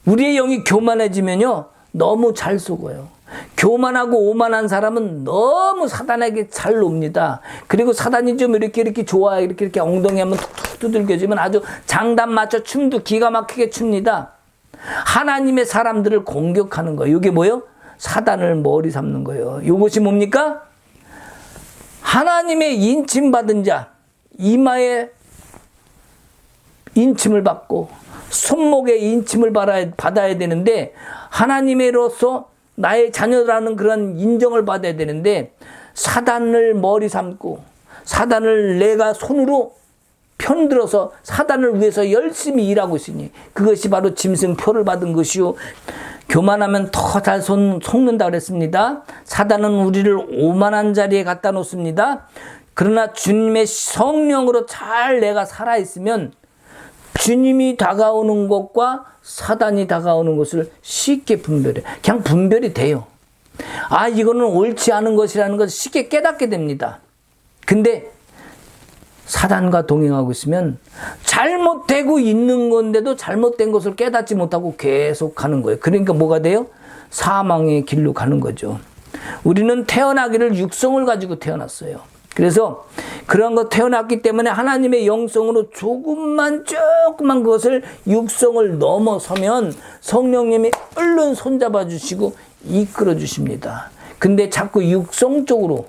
S1: 우리의 영이 교만해지면요 너무 잘 속어요. 교만하고 오만한 사람은 너무 사단에게 잘 놉니다. 그리고 사단이 좀 이렇게 좋아 이렇게 엉덩이 한번 툭툭 두들겨주면 아주 장단 맞춰 춤도 기가 막히게 춥니다. 하나님의 사람들을 공격하는 거예요. 이게 뭐예요? 사단을 머리 삼는 거예요. 이것이 뭡니까? 하나님의 인침받은 자, 이마에 인침을 받고 손목에 인침을 받아야 되는데, 하나님으로서 나의 자녀라는 그런 인정을 받아야 되는데, 사단을 머리 삼고 사단을 내가 손으로 편들어서 사단을 위해서 열심히 일하고 있으니 그것이 바로 짐승표를 받은 것이요, 교만하면 더 잘 속는다 그랬습니다. 사단은 우리를 오만한 자리에 갖다 놓습니다. 그러나 주님의 성령으로 잘 내가 살아있으면 주님이 다가오는 것과 사단이 다가오는 것을 쉽게 분별해. 그냥 분별이 돼요. 아, 이거는 옳지 않은 것이라는 것을 쉽게 깨닫게 됩니다. 근데 사단과 동행하고 있으면 잘못되고 있는 건데도 잘못된 것을 깨닫지 못하고 계속 가는 거예요. 그러니까 뭐가 돼요? 사망의 길로 가는 거죠. 우리는 태어나기를 육성을 가지고 태어났어요. 그래서 그런 거 태어났기 때문에 하나님의 영성으로 조금만 그것을 육성을 넘어서면 성령님이 얼른 손잡아 주시고 이끌어 주십니다. 근데 자꾸 육성 쪽으로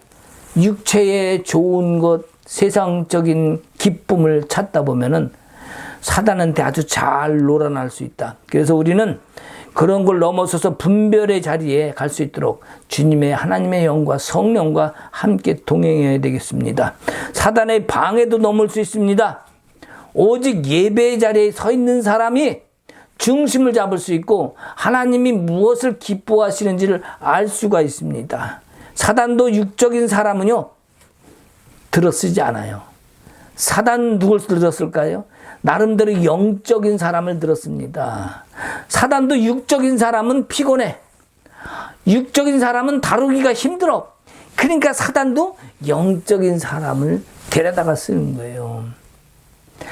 S1: 육체의 좋은 것, 세상적인 기쁨을 찾다 보면은 사단한테 아주 잘 놀아날 수 있다. 그래서 우리는 그런 걸 넘어서서 분별의 자리에 갈 수 있도록 주님의 하나님의 영과 성령과 함께 동행해야 되겠습니다. 사단의 방해도 넘을 수 있습니다. 오직 예배의 자리에 서 있는 사람이 중심을 잡을 수 있고 하나님이 무엇을 기뻐하시는지를 알 수가 있습니다. 사단도 육적인 사람은요, 들어쓰지 않아요. 사단 누굴 들었을까요? 나름대로 영적인 사람을 들었습니다. 사단도 육적인 사람은 피곤해. 육적인 사람은 다루기가 힘들어. 그러니까 사단도 영적인 사람을 데려다가 쓰는 거예요.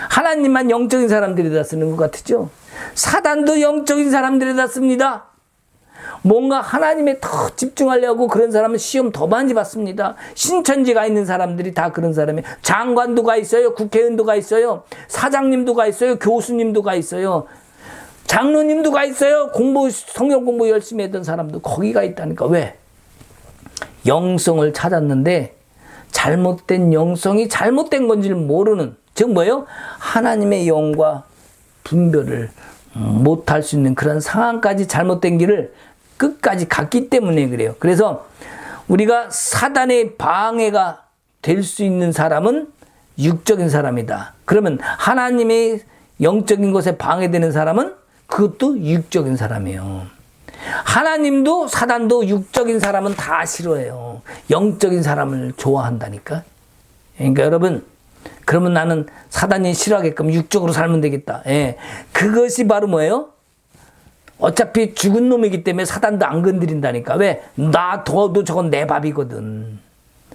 S1: 하나님만 영적인 사람 데려다 쓰는 것 같으죠? 사단도 영적인 사람 데려다 씁니다. 뭔가 하나님에 더 집중하려고 그런 사람은 시험 더 많이 받습니다. 신천지가 있는 사람들이 다 그런 사람이에요. 장관도 가 있어요. 국회의원도 가 있어요. 사장님도 가 있어요. 교수님도 가 있어요. 장로님도 가 있어요. 성경 공부 열심히 했던 사람도 거기가 있다니까. 왜? 영성을 찾았는데 잘못된 영성이 잘못된 건지를 모르는, 즉 뭐예요? 하나님의 영과 분별을 못할 수 있는 그런 상황까지 잘못된 길을 끝까지 갔기 때문에 그래요. 그래서 우리가 사단의 방해가 될 수 있는 사람은 육적인 사람이다. 그러면 하나님의 영적인 것에 방해되는 사람은 그것도 육적인 사람이에요. 하나님도 사단도 육적인 사람은 다 싫어해요. 영적인 사람을 좋아한다니까. 그러니까 여러분, 그러면 나는 사단이 싫어하게끔 육적으로 살면 되겠다. 예. 그것이 바로 뭐예요? 어차피 죽은 놈이기 때문에 사단도 안 건드린다니까. 왜? 나 둬도 저건 내 밥이거든.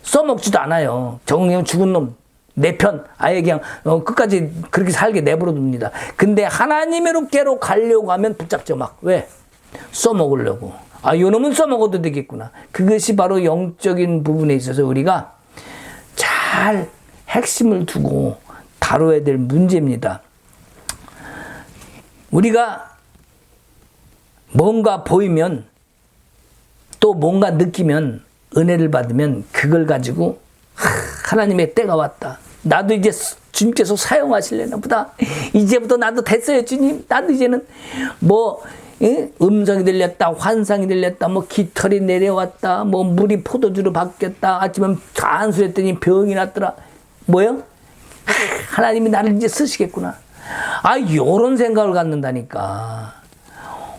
S1: 써먹지도 않아요. 저건 그냥 죽은 놈, 내 편. 아예 그냥 끝까지 그렇게 살게 내버려 둡니다. 근데 하나님의롭게로 가려고 하면 붙잡죠 막. 왜? 써먹으려고. 아, 요 놈은 써먹어도 되겠구나. 그것이 바로 영적인 부분에 있어서 우리가 잘 핵심을 두고 다뤄야 될 문제입니다. 우리가 뭔가 보이면 또 뭔가 느끼면 은혜를 받으면 그걸 가지고 하나님의 때가 왔다. 나도 이제 주님께서 사용하실래나 보다. 이제부터 나도 됐어요 주님. 나도 이제는 뭐 음성이 들렸다, 환상이 들렸다, 뭐 깃털이 내려왔다, 뭐 물이 포도주로 바뀌었다, 아침에 간수했더니 병이 났더라. 뭐요? 하나님이 나를 이제 쓰시겠구나. 아, 요런 생각을 갖는다니까.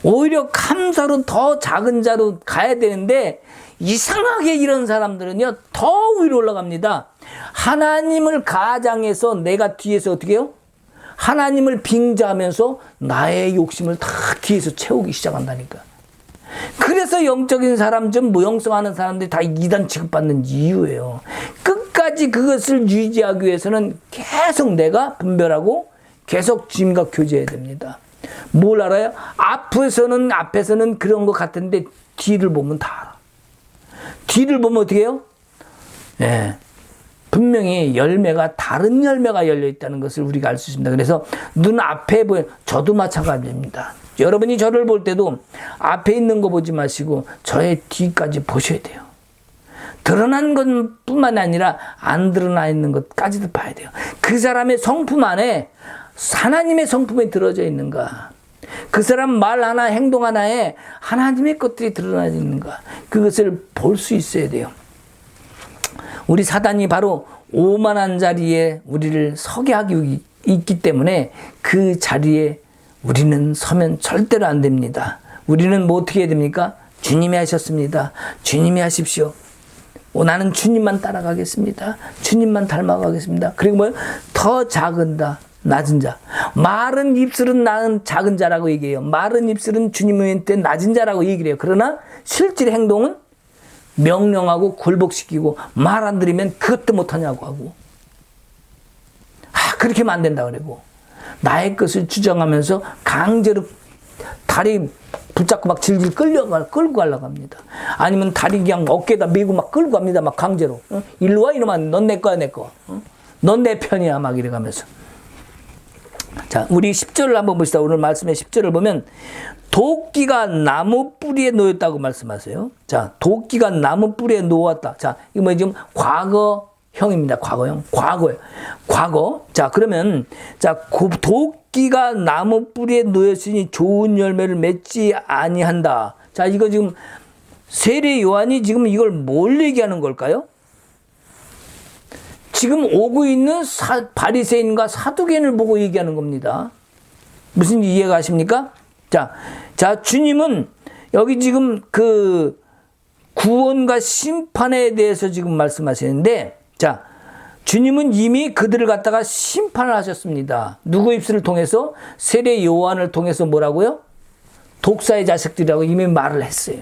S1: 오히려 감사로 더 작은 자로 가야 되는데 이상하게 이런 사람들은요 더 위로 올라갑니다. 하나님을 가장해서 내가 뒤에서 어떻게 해요? 하나님을 빙자하면서 나의 욕심을 다 뒤에서 채우기 시작한다니까. 그래서 영적인 사람, 좀 무영성하는 사람들이 다 이단 취급받는 이유예요. 끝까지 그것을 유지하기 위해서는 계속 내가 분별하고 계속 주님과 교제해야 됩니다. 뭘 알아요? 앞에서는 그런 것 같은데 뒤를 보면 다 알아. 뒤를 보면 어떻게 해요? 예. 분명히 열매가 다른 열매가 열려 있다는 것을 우리가 알 수 있습니다. 그래서 눈앞에 저도 마찬가지입니다. 여러분이 저를 볼 때도 앞에 있는 거 보지 마시고 저의 뒤까지 보셔야 돼요. 드러난 것뿐만 아니라 안 드러나 있는 것까지도 봐야 돼요. 그 사람의 성품 안에 하나님의 성품이 들어져 있는가? 그 사람 말 하나, 행동 하나에 하나님의 것들이 드러나 있는가? 그것을 볼 수 있어야 돼요. 우리 사단이 바로 오만한 자리에 우리를 서게 하기 있기 때문에 그 자리에 우리는 서면 절대로 안 됩니다. 우리는 뭐 어떻게 해야 됩니까? 주님이 하셨습니다. 주님이 하십시오. 나는 주님만 따라가겠습니다. 주님만 닮아가겠습니다. 그리고 뭐 더 작은 자, 낮은 자. 마른 입술은 나는 작은 자라고 얘기해요. 마른 입술은 주님한테 낮은 자라고 얘기를 해요. 그러나 실질 행동은 명령하고 굴복시키고 말 안 들으면 그것도 못하냐고 하고 그렇게 하면 안 된다 그러고 나의 것을 주장하면서 강제로 다리 붙잡고 막 질질 끌고 가려고 합니다. 아니면 다리 그냥 어깨에다 메고 막 끌고 갑니다. 막 강제로. 일로 와 이놈아 넌 내 거야 내 거. 넌 내 편이야 막 이래가면서. 자, 우리 10절을 한번 봅시다. 오늘 말씀의 10절을 보면 도끼가 나무 뿌리에 놓였다고 말씀하세요. 자, 도끼가 나무 뿌리에 놓았다. 자, 이거 뭐 지금 과거형입니다. 과거형. 과거예요. 과거. 자, 그러면 자, 도끼가 나무 뿌리에 놓였으니 좋은 열매를 맺지 아니한다. 자, 이거 지금 세례 요한이 지금 이걸 뭘 얘기하는 걸까요? 지금 오고 있는 바리새인과 사두개인을 보고 얘기하는 겁니다. 무슨 이해가 가십니까? 자, 주님은 여기 지금 그 구원과 심판에 대해서 지금 말씀하시는데, 자, 주님은 이미 그들을 갖다가 심판을 하셨습니다. 누구 입술을 통해서? 세례 요한을 통해서 뭐라고요? 독사의 자식들이라고 이미 말을 했어요.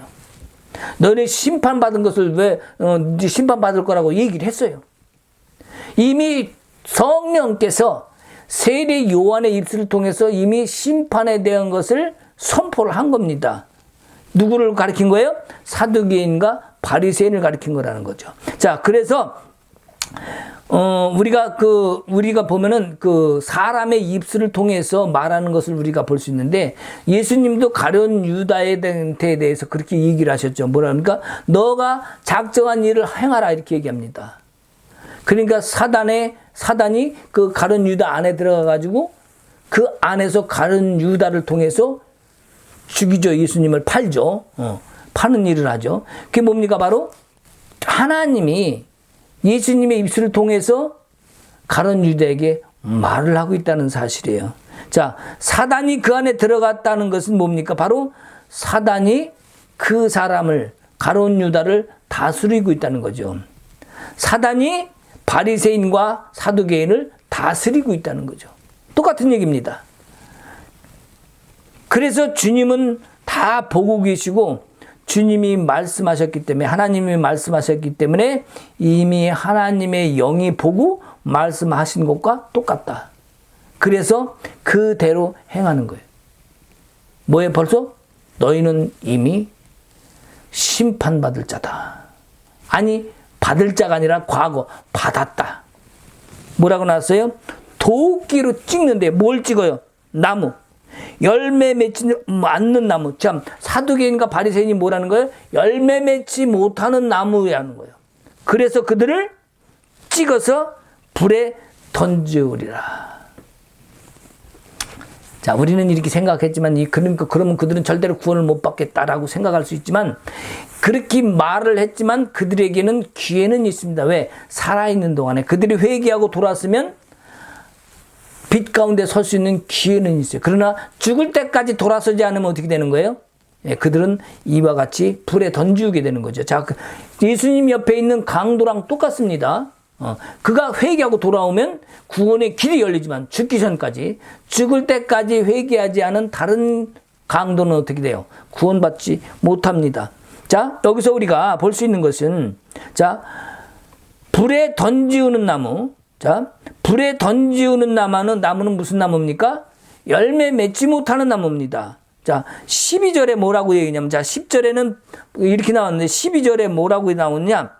S1: 너네 심판받은 것을 왜 심판받을 거라고 얘기를 했어요. 이미 성령께서 세례 요한의 입술을 통해서 이미 심판에 대한 것을 선포를 한 겁니다. 누구를 가리킨 거예요? 사두개인과 바리새인을 가리킨 거라는 거죠. 자, 그래서 우리가 보면은 그 사람의 입술을 통해서 말하는 것을 우리가 볼 수 있는데 예수님도 가룟 유다에 대해서 그렇게 얘기를 하셨죠. 뭐랍니까? 너가 작정한 일을 행하라 이렇게 얘기합니다. 그러니까 사단이 그 가룟 유다 안에 들어가 가지고 그 안에서 가룟 유다를 통해서 죽이죠. 예수님을 팔죠. 파는 일을 하죠. 그게 뭡니까? 바로 하나님이 예수님의 입술을 통해서 가룟 유다에게 말을 하고 있다는 사실이에요. 자, 사단이 그 안에 들어갔다는 것은 뭡니까? 바로 사단이 그 사람을 가룟 유다를 다스리고 있다는 거죠. 사단이 바리새인과 사두개인을 다스리고 있다는 거죠. 똑같은 얘기입니다. 그래서 주님은 다 보고 계시고 주님이 말씀하셨기 때문에 하나님이 말씀하셨기 때문에 이미 하나님의 영이 보고 말씀하신 것과 똑같다. 그래서 그대로 행하는 거예요. 뭐예요? 벌써? 너희는 이미 심판받을 자다. 아니 받을 자가 아니라 과거 받았다. 뭐라고 나왔어요? 도끼로 찍는데 뭘 찍어요? 나무. 열매 맺지 않는 나무. 참 사두개인과 바리새인이 뭐라는 거예요? 열매 맺지 못하는 나무라는 거예요. 그래서 그들을 찍어서 불에 던지우리라. 자, 우리는 이렇게 생각했지만 그러면 그들은 절대로 구원을 못 받겠다라고 생각할 수 있지만 그렇게 말을 했지만 그들에게는 기회는 있습니다. 왜? 살아있는 동안에 그들이 회개하고 돌아왔으면 빛 가운데 설 수 있는 기회는 있어요. 그러나 죽을 때까지 돌아서지 않으면 어떻게 되는 거예요? 예, 그들은 이와 같이 불에 던지우게 되는 거죠. 자, 예수님 옆에 있는 강도랑 똑같습니다. 그가 회개하고 돌아오면 구원의 길이 열리지만 죽기 전까지 죽을 때까지 회개하지 않은 다른 강도는 어떻게 돼요? 구원받지 못합니다. 자, 여기서 우리가 볼 수 있는 것은 자, 불에 던지우는 나무. 자, 불에 던지우는 나무는 무슨 나무입니까? 열매 맺지 못하는 나무입니다. 자, 12절에 뭐라고 얘기냐면, 자, 10절에는 이렇게 나왔는데, 12절에 뭐라고 나오느냐?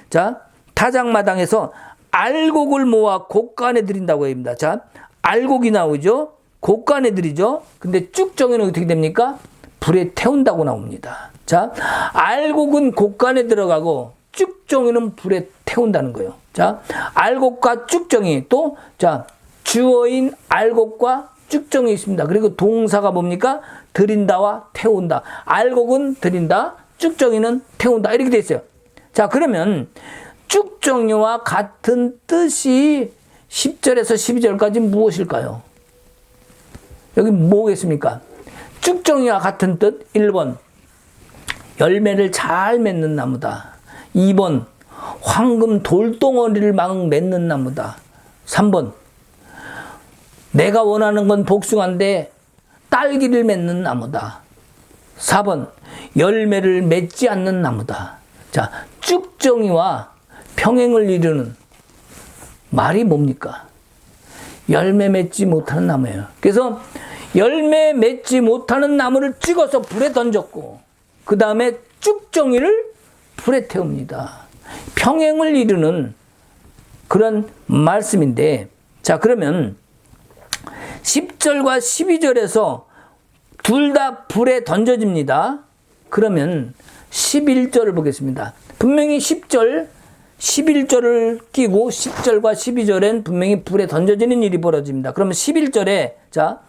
S1: 자, 타작마당에서 알곡을 모아 곡간에 드린다고 합니다. 자, 알곡이 나오죠. 곡간에 드리죠. 근데 쭉정이는 어떻게 됩니까? 불에 태운다고 나옵니다. 자, 알곡은 곡간에 들어가고 쭉정이는 불에 태운다는 거예요. 자, 알곡과 쭉정이 또, 자, 주어인 알곡과 쭉정이 있습니다. 그리고 동사가 뭡니까? 드린다와 태운다. 알곡은 드린다, 쭉정이는 태운다. 이렇게 돼 있어요. 자, 그러면 쭉정이와 같은 뜻이 10절에서 12절까지 무엇일까요? 여기 뭐겠습니까? 쭉정이와 같은 뜻 1번 열매를 잘 맺는 나무다. 2번 황금 돌덩어리를 막 맺는 나무다. 3번 내가 원하는 건 복숭아인데 딸기를 맺는 나무다. 4번 열매를 맺지 않는 나무다. 자, 쭉정이와 평행을 이루는 말이 뭡니까? 열매 맺지 못하는 나무예요. 그래서 열매 맺지 못하는 나무를 찍어서 불에 던졌고 그 다음에 쭉정이를 불에 태웁니다. 평행을 이루는 그런 말씀인데, 자, 그러면 10절과 12절에서 둘 다 불에 던져집니다. 그러면 11절을 보겠습니다. 분명히 10절, 11절을 끼고 10절과 12절엔 분명히 불에 던져지는 일이 벌어집니다. 그러면 11절에 자,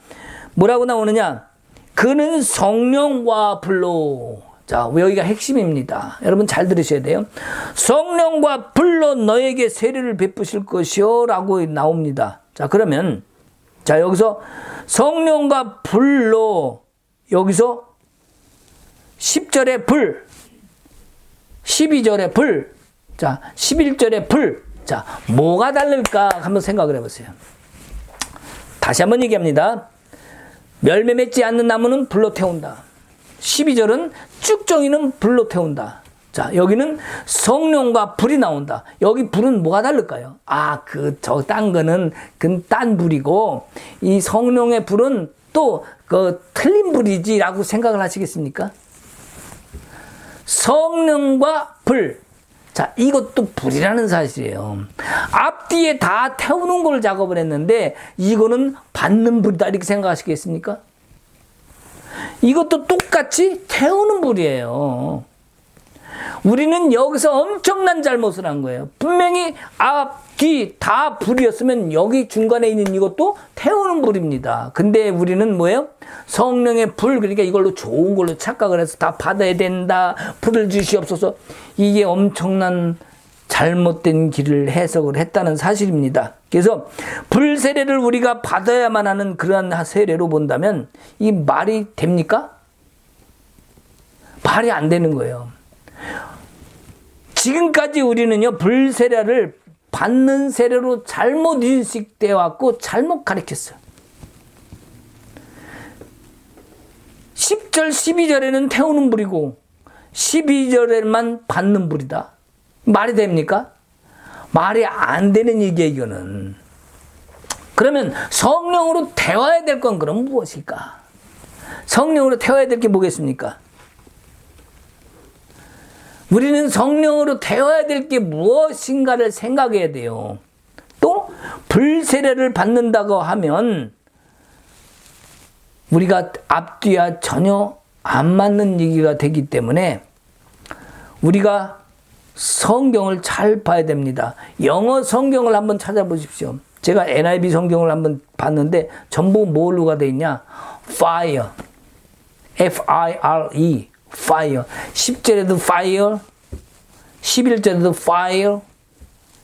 S1: 뭐라고 나오느냐? 그는 성령과 불로. 자, 여기가 핵심입니다. 여러분 잘 들으셔야 돼요. 성령과 불로 너에게 세례를 베푸실 것이요 라고 나옵니다. 자, 그러면 자, 여기서 성령과 불로, 여기서 10절에 불, 12절에 불, 자, 11절에 불. 자, 뭐가 다를까 한번 생각을 해보세요. 다시 한번 얘기합니다. 열매 맺지 않는 나무는 불로 태운다. 12절은 쭉정이는 불로 태운다. 자, 여기는 성령과 불이 나온다. 여기 불은 뭐가 다를까요? 아, 딴 거는 딴 불이고, 이 성령의 불은 또 틀린 불이지라고 생각을 하시겠습니까? 성령과 불. 자, 이것도 불이라는 사실이에요. 앞뒤에 다 태우는 걸 작업을 했는데, 이거는 받는 불이다. 이렇게 생각하시겠습니까? 이것도 똑같이 태우는 불이에요. 우리는 여기서 엄청난 잘못을 한 거예요. 분명히 앞, 뒤 다 불이었으면 여기 중간에 있는 이것도 태우는 불입니다. 근데 우리는 뭐예요? 성령의 불, 그러니까 이걸로 좋은 걸로 착각을 해서 다 받아야 된다. 불을 주시옵소서. 이게 엄청난 잘못된 길을 해석을 했다는 사실입니다. 그래서 불 세례를 우리가 받아야만 하는 그러한 세례로 본다면 이 말이 됩니까? 말이 안 되는 거예요. 지금까지 우리는요, 불 세례를 받는 세례로 잘못 인식되어 왔고 잘못 가르쳤어요. 10절, 12절에는 태우는 불이고 12절에만 받는 불이다. 말이 됩니까? 말이 안 되는 얘기예요, 이거는. 그러면 성령으로 태워야 될 건 그럼 무엇일까? 성령으로 태워야 될 게 뭐겠습니까? 우리는 성령으로 태워야 될 게 무엇인가를 생각해야 돼요. 또 불세례를 받는다고 하면 우리가 앞뒤와 전혀 안 맞는 얘기가 되기 때문에 우리가 성경을 잘 봐야 됩니다. 영어 성경을 한번 찾아보십시오. 제가 NIV 성경을 한번 봤는데 전부 뭘로가 되어 있냐? Fire, F-I-R-E, Fire. 10절에도 Fire, 11절에도 Fire,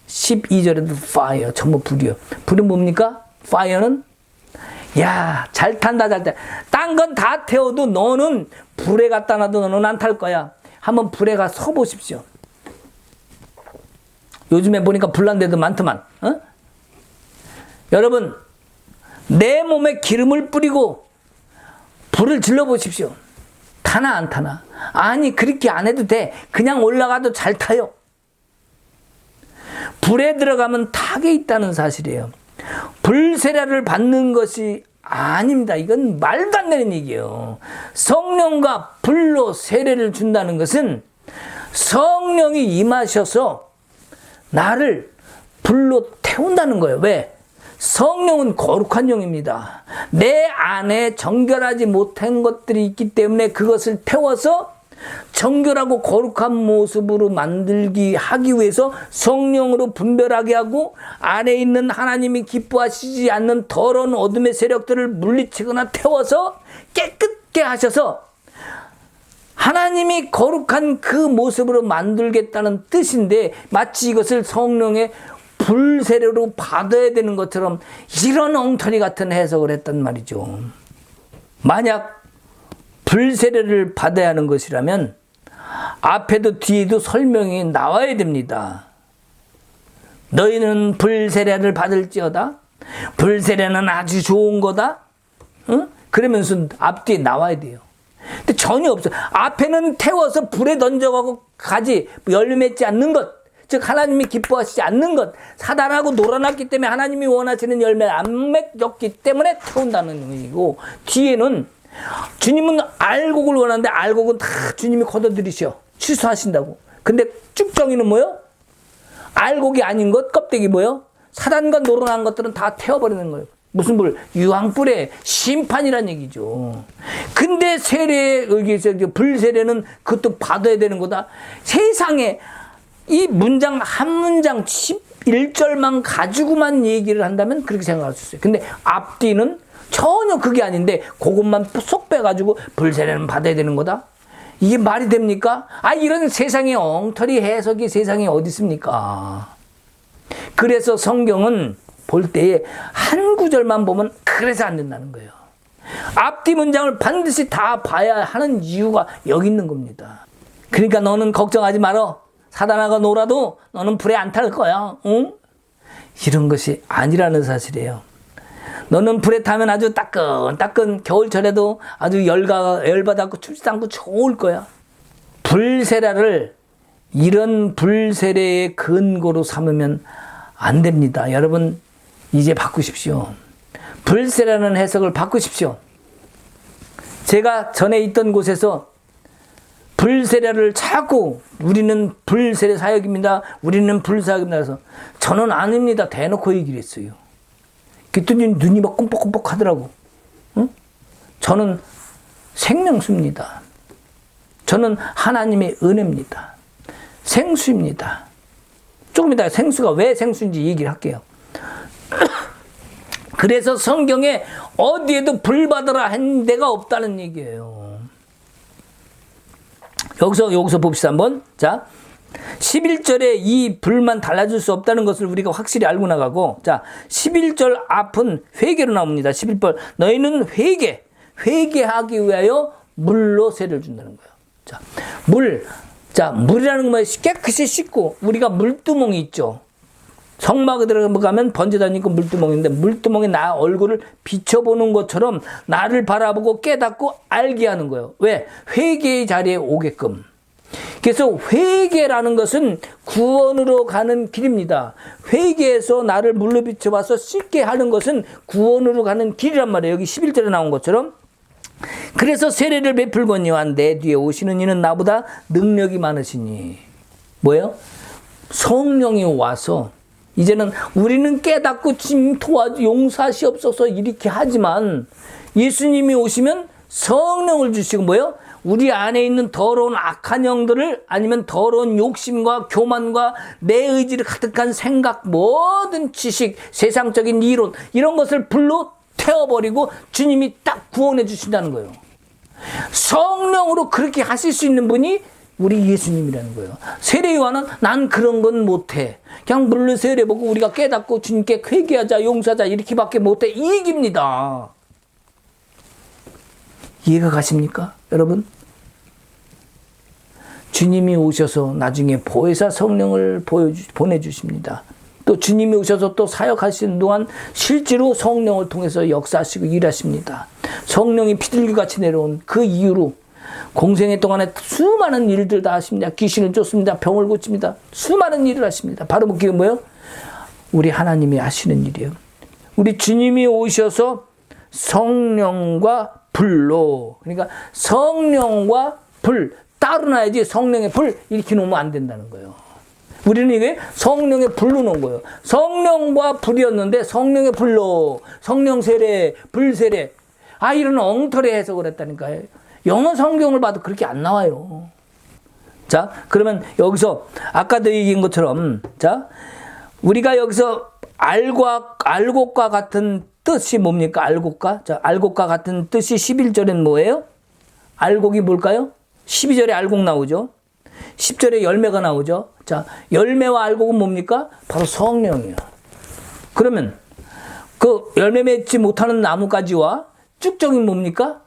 S1: 12절에도 Fire. 전부 불이요. 불은 뭡니까? Fire는 야, 잘 탄다, 잘 탄다. 딴 건 다 태워도 너는 불에 갖다 놔도 너는 안 탈 거야. 한번 불에 가 서 보십시오. 요즘에 보니까 불난 데도 많더만. 어? 여러분, 내 몸에 기름을 뿌리고 불을 질러 보십시오. 타나 안 타나? 아니, 그렇게 안 해도 돼. 그냥 올라가도 잘 타요. 불에 들어가면 타게 있다는 사실이에요. 불세례를 받는 것이 아닙니다. 이건 말도 안 되는 얘기예요. 성령과 불로 세례를 준다는 것은 성령이 임하셔서 나를 불로 태운다는 거예요. 왜? 성령은 거룩한 영입니다. 내 안에 정결하지 못한 것들이 있기 때문에 그것을 태워서 정결하고 거룩한 모습으로 만들기 하기 위해서 성령으로 분별하게 하고 안에 있는 하나님이 기뻐하시지 않는 더러운 어둠의 세력들을 물리치거나 태워서 깨끗게 하셔서 하나님이 거룩한 그 모습으로 만들겠다는 뜻인데 마치 이것을 성령의 불세례로 받아야 되는 것처럼 이런 엉터리 같은 해석을 했단 말이죠. 만약 불세례를 받아야 하는 것이라면 앞에도 뒤에도 설명이 나와야 됩니다. 너희는 불세례를 받을지어다. 불세례는 아주 좋은 거다. 응? 그러면서 앞뒤에 나와야 돼요. 근데 전혀 없어요. 앞에는 태워서 불에 던져가고 가지 열매 맺지 않는 것. 즉 하나님이 기뻐하시지 않는 것. 사단하고 놀아났기 때문에 하나님이 원하시는 열매를 안 맺었기 때문에 태운다는 얘기고, 뒤에는 주님은 알곡을 원하는데 알곡은 다 주님이 걷어들이셔. 취소하신다고. 근데 쭉정이는 뭐요? 알곡이 아닌 것, 껍데기 뭐요? 사단과 놀아난 것들은 다 태워버리는 거예요. 무슨 불? 유황불의 심판이란 얘기죠. 근데 세례에 의해서 불세례는 그것도 받아야 되는 거다. 세상에 이 문장 한 문장 11절만 가지고만 얘기를 한다면 그렇게 생각할 수 있어요. 근데 앞뒤는 전혀 그게 아닌데 그것만 쏙 빼가지고 불세례는 받아야 되는 거다? 이게 말이 됩니까? 이런 세상의 엉터리 해석이 세상에 어디 있습니까? 그래서 성경은 볼 때에 한 구절만 보면 그래서 안 된다는 거예요. 앞뒤 문장을 반드시 다 봐야 하는 이유가 여기 있는 겁니다. 그러니까 너는 걱정하지 말어. 사단하고 놀아도 너는 불에 안 탈 거야. 응? 이런 것이 아니라는 사실이에요. 너는 불에 타면 아주 따끈따끈 겨울철에도 아주 열받았고 춥지도 않고 좋을 거야. 불세례를 이런 불세례의 근거로 삼으면 안 됩니다. 여러분 이제 바꾸십시오. 불세례라는 해석을 바꾸십시오. 제가 전에 있던 곳에서 불세례를 자꾸 우리는 불세례 사역입니다. 우리는 불사역입니다. 그래서 저는 아닙니다. 대놓고 얘기를 했어요. 그랬더니 눈이 막 끔뻑끔뻑 하더라고. 응? 저는 생명수입니다. 저는 하나님의 은혜입니다. 생수입니다. 조금 이따 생수가 왜 생수인지 얘기를 할게요. 그래서 성경에 어디에도 불 받으라 한 데가 없다는 얘기예요. 여기서 봅시다 한번. 자, 11절에 이 불만 달라질 수 없다는 것을 우리가 확실히 알고 나가고, 자, 11절 앞은 회개로 나옵니다. 11절 너희는 회개하기 위하여 물로 세를 준다는 거예요. 자, 물이라는 건 깨끗이 씻고, 우리가 물두멍이 있죠. 성막에 들어가면 번제단이 있고 물두멍인데, 물두멍에 나 얼굴을 비춰보는 것처럼 나를 바라보고 깨닫고 알게 하는 거예요. 왜? 회개의 자리에 오게끔. 그래서 회개라는 것은 구원으로 가는 길입니다. 회개해서 나를 물로 비춰봐서 씻게 하는 것은 구원으로 가는 길이란 말이에요. 여기 11절에 나온 것처럼. 그래서 세례를 베풀거니와 내 뒤에 오시는 이는 나보다 능력이 많으시니. 뭐예요? 성령이 와서 이제는 우리는 깨닫고 지금 용서하시옵소서 이렇게 하지만, 예수님이 오시면 성령을 주시고 뭐예요? 우리 안에 있는 더러운 악한 영들을, 아니면 더러운 욕심과 교만과 내 의지를 가득한 생각, 모든 지식, 세상적인 이론, 이런 것을 불로 태워버리고 주님이 딱 구원해 주신다는 거예요. 성령으로 그렇게 하실 수 있는 분이 우리 예수님이라는 거예요. 세례요한은 난 그런 건 못해. 그냥 물로 세례 보고 우리가 깨닫고 주님께 회개하자, 용서하자 이렇게밖에 못해. 이 얘기입니다. 이해가 가십니까? 여러분? 주님이 오셔서 나중에 보혜사 성령을 보내주십니다. 또 주님이 오셔서 또 사역하시는 동안 실제로 성령을 통해서 역사하시고 일하십니다. 성령이 비둘기같이 내려온 그 이유로 공생애 동안에 수많은 일들 다 하십니다. 귀신을 쫓습니다. 병을 고칩니다. 수많은 일을 하십니다. 바로 그게 뭐예요? 우리 하나님이 하시는 일이에요. 우리 주님이 오셔서 성령과 불로, 그러니까 성령과 불 따로 놔야지 성령의 불 이렇게 놓으면 안 된다는 거예요. 우리는 이게 성령의 불로 놓은 거예요. 성령과 불이었는데 성령의 불로, 성령 세례, 불 세례. 이런 엉터리 해석을 했다니까요. 영어 성경을 봐도 그렇게 안 나와요. 자, 그러면 여기서 아까도 얘기한 것처럼, 자, 우리가 여기서 알곡과 같은 뜻이 뭡니까? 알곡과? 자, 알곡과 같은 뜻이 11절엔 뭐예요? 알곡이 뭘까요? 12절에 알곡 나오죠. 10절에 열매가 나오죠. 자, 열매와 알곡은 뭡니까? 바로 성령이에요. 그러면 그 열매 맺지 못하는 나무가지와 쭉정이 뭡니까?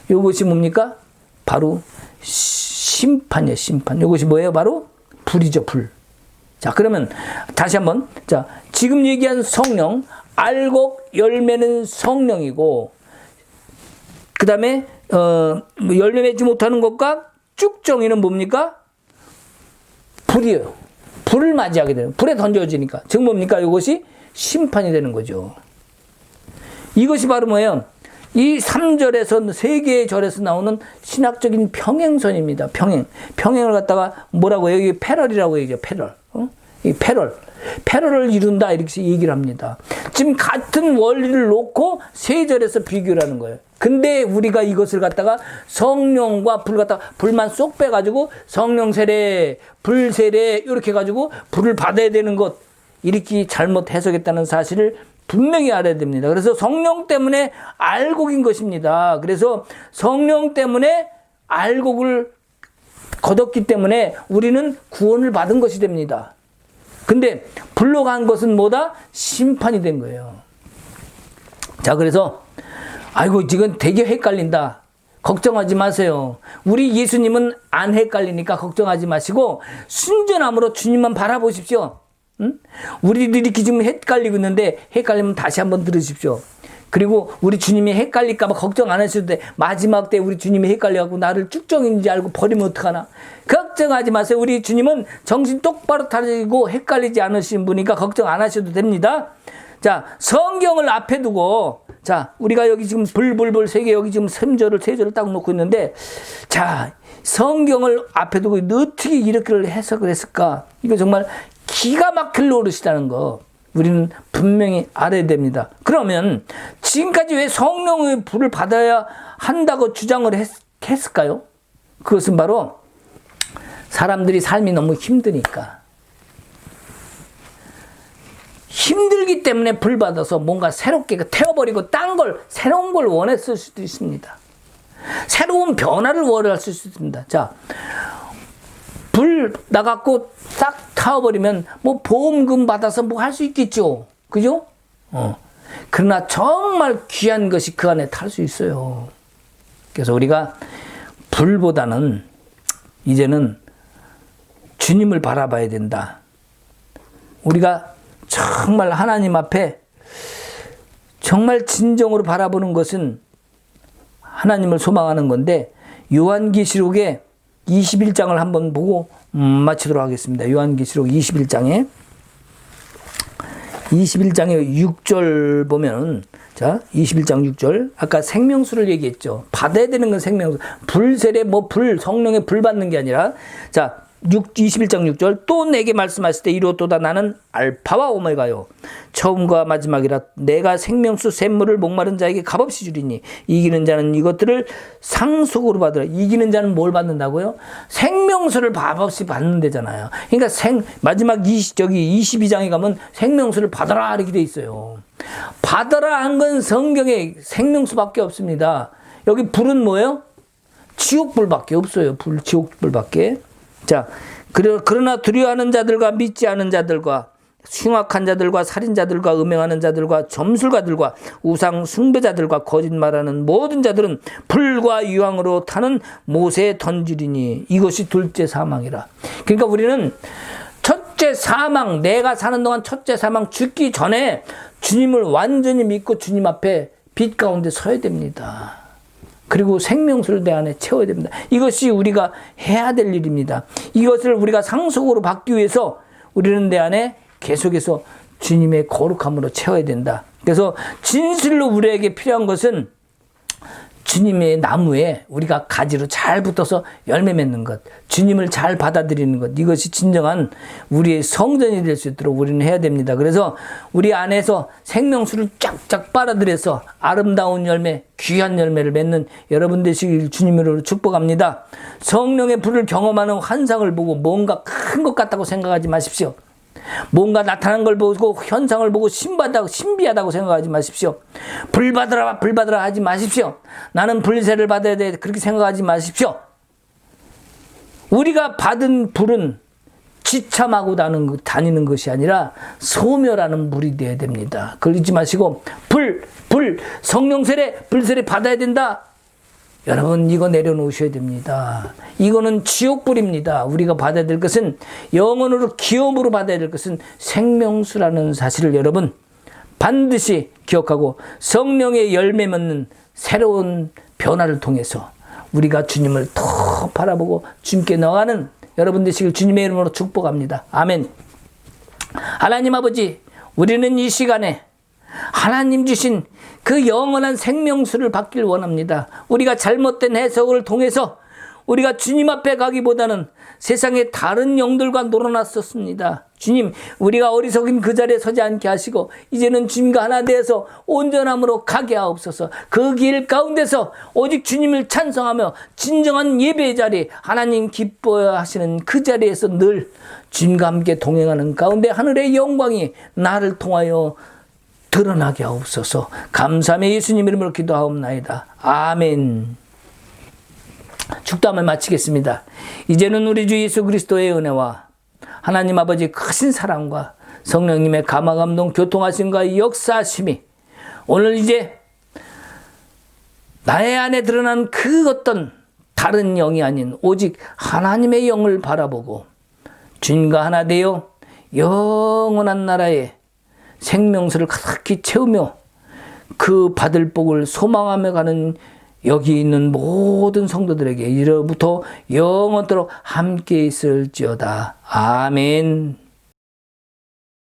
S1: 이것이 뭡니까? 바로 심판이에요, 심판. 이것이 뭐예요? 바로 불이죠, 불. 자, 그러면 다시 한번. 자, 지금 얘기한 성령, 알곡, 열매는 성령이고, 그 다음에, 열매 맺지 못하는 것과 쭉정이는 뭡니까? 불이에요. 불을 맞이하게 되는, 불에 던져지니까. 즉 뭡니까? 이것이 심판이 되는 거죠. 이것이 바로 뭐예요? 이 3절에서 3개의 절에서 나오는 신학적인 평행선입니다. 평행을 갖다가 뭐라고 해요? 여기 패럴이라고 얘기해요. 패럴. 이 패럴을 이룬다 이렇게 얘기를 합니다. 지금 같은 원리를 놓고 3절에서 비교를 하는 거예요. 근데 우리가 이것을 갖다가 성령과 불 갖다가 불만 쏙 빼가지고 성령 세례, 불 세례 이렇게 해가지고 불을 받아야 되는 것 이렇게 잘못 해석했다는 사실을 분명히 알아야 됩니다. 그래서 성령 때문에 알곡인 것입니다. 그래서 성령 때문에 알곡을 거뒀기 때문에 우리는 구원을 받은 것이 됩니다. 근데 불로 간 것은 뭐다? 심판이 된 거예요. 자, 그래서 아이고 지금 되게 헷갈린다. 걱정하지 마세요. 우리 예수님은 안 헷갈리니까 걱정하지 마시고 순전함으로 주님만 바라보십시오. 응? 우리들이 이렇게 지금 헷갈리고 있는데 헷갈리면 다시 한번 들으십시오. 그리고 우리 주님이 헷갈릴까 봐 걱정 안 하셔도 돼. 마지막 때 우리 주님이 헷갈려갖고 나를 쭉정인지 알고 버리면 어떡하나. 걱정하지 마세요. 우리 주님은 정신 똑바로 차리고 헷갈리지 않으신 분이니까 걱정 안 하셔도 됩니다. 자, 성경을 앞에 두고, 자, 우리가 여기 지금 불불불 3개, 여기 지금 3절을 딱 놓고 있는데, 자, 성경을 앞에 두고 어떻게 이렇게 해석을 했을까? 이거 정말 기가 막힐 노릇이라는 거 우리는 분명히 알아야 됩니다. 그러면 지금까지 왜 성령의 불을 받아야 한다고 주장을 했을까요? 그것은 바로 사람들이 삶이 너무 힘드니까. 힘들기 때문에 불 받아서 뭔가 새롭게 태워버리고 딴 걸, 새로운 걸 원했을 수도 있습니다. 새로운 변화를 원했을 수도 있습니다. 자, 불 나갖고 싹 타워버리면 뭐 보험금 받아서 뭐 할 수 있겠죠. 그죠? 그러나 정말 귀한 것이 그 안에 탈 수 있어요. 그래서 우리가 불보다는 이제는 주님을 바라봐야 된다. 우리가 정말 하나님 앞에 정말 진정으로 바라보는 것은 하나님을 소망하는 건데 요한계시록에 21장을 한번 보고 마치도록 하겠습니다. 요한계시록 21장에 6절 보면, 자, 21장 6절. 아까 생명수를 얘기했죠. 받아야 되는 건 생명수. 불세례, 성령의 불 받는 게 아니라. 자, 21장 6절. 또 내게 말씀하실 때 이로도다 나는 알파와 오메가요. 처음과 마지막이라 내가 생명수 샘물을 목마른 자에게 값없이 주리니 이기는 자는 이것들을 상속으로 받으라. 이기는 자는 뭘 받는다고요? 생명수를 값없이 받는 데잖아요. 그러니까 마지막 22장에 가면 생명수를 받아라 이렇게 돼 있어요. 받아라 한 건 성경에 생명수밖에 없습니다. 여기 불은 뭐예요? 지옥불밖에 없어요. 지옥불밖에. 자, 그러나 두려워하는 자들과 믿지 않은 자들과 흉악한 자들과 살인자들과 음행하는 자들과 점술가들과 우상 숭배자들과 거짓말하는 모든 자들은 불과 유황으로 타는 못에 던지리니 이것이 둘째 사망이라. 그러니까 우리는 첫째 사망, 내가 사는 동안 첫째 사망 죽기 전에 주님을 완전히 믿고 주님 앞에 빛 가운데 서야 됩니다. 그리고 생명수를 내 안에 채워야 됩니다. 이것이 우리가 해야 될 일입니다. 이것을 우리가 상속으로 받기 위해서 우리는 내 안에 계속해서 주님의 거룩함으로 채워야 된다. 그래서 진실로 우리에게 필요한 것은 주님의 나무에 우리가 가지로 잘 붙어서 열매 맺는 것, 주님을 잘 받아들이는 것, 이것이 진정한 우리의 성전이 될 수 있도록 우리는 해야 됩니다. 그래서 우리 안에서 생명수를 쫙쫙 빨아들여서 아름다운 열매, 귀한 열매를 맺는 여러분 되시길 주님으로 축복합니다. 성령의 불을 경험하는 환상을 보고 뭔가 큰 것 같다고 생각하지 마십시오. 뭔가 나타난 걸 보고 현상을 보고 신비하다고 생각하지 마십시오. 불 받으라 하지 마십시오. 나는 불세를 받아야 돼 그렇게 생각하지 마십시오. 우리가 받은 불은 지참하고 다니는 것이 아니라 소멸하는 물이 되어야 됩니다. 그걸 잊지 마시고 성령 세례 불세례 받아야 된다. 여러분 이거 내려놓으셔야 됩니다. 이거는 지옥불입니다. 우리가 받아야 될 것은 영원으로 기업으로 받아야 될 것은 생명수라는 사실을 여러분 반드시 기억하고 성령의 열매 맺는 새로운 변화를 통해서 우리가 주님을 더 바라보고 주님께 나가는 여러분 되시길 주님의 이름으로 축복합니다. 아멘. 하나님 아버지, 우리는 이 시간에 하나님 주신 그 영원한 생명수를 받길 원합니다. 우리가 잘못된 해석을 통해서 우리가 주님 앞에 가기보다는 세상의 다른 영들과 놀아났었습니다. 주님, 우리가 어리석은 그 자리에 서지 않게 하시고 이제는 주님과 하나 되어서 온전함으로 가게 하옵소서. 그 길 가운데서 오직 주님을 찬송하며 진정한 예배의 자리, 하나님 기뻐하시는 그 자리에서 늘 주님과 함께 동행하는 가운데 하늘의 영광이 나를 통하여 드러나게 하옵소서. 감사함의 예수님 이름으로 기도하옵나이다. 아멘. 축도함을 마치겠습니다. 이제는 우리 주 예수 그리스도의 은혜와 하나님 아버지 크신 사랑과 성령님의 감화감동 교통하심과 역사하심이 오늘 이제 나의 안에 드러난 그 어떤 다른 영이 아닌 오직 하나님의 영을 바라보고 주님과 하나 되어 영원한 나라에 생명수를 가득히 채우며 그 받을 복을 소망하며 가는 여기 있는 모든 성도들에게 이로부터 영원토록 함께 있을지어다. 아멘.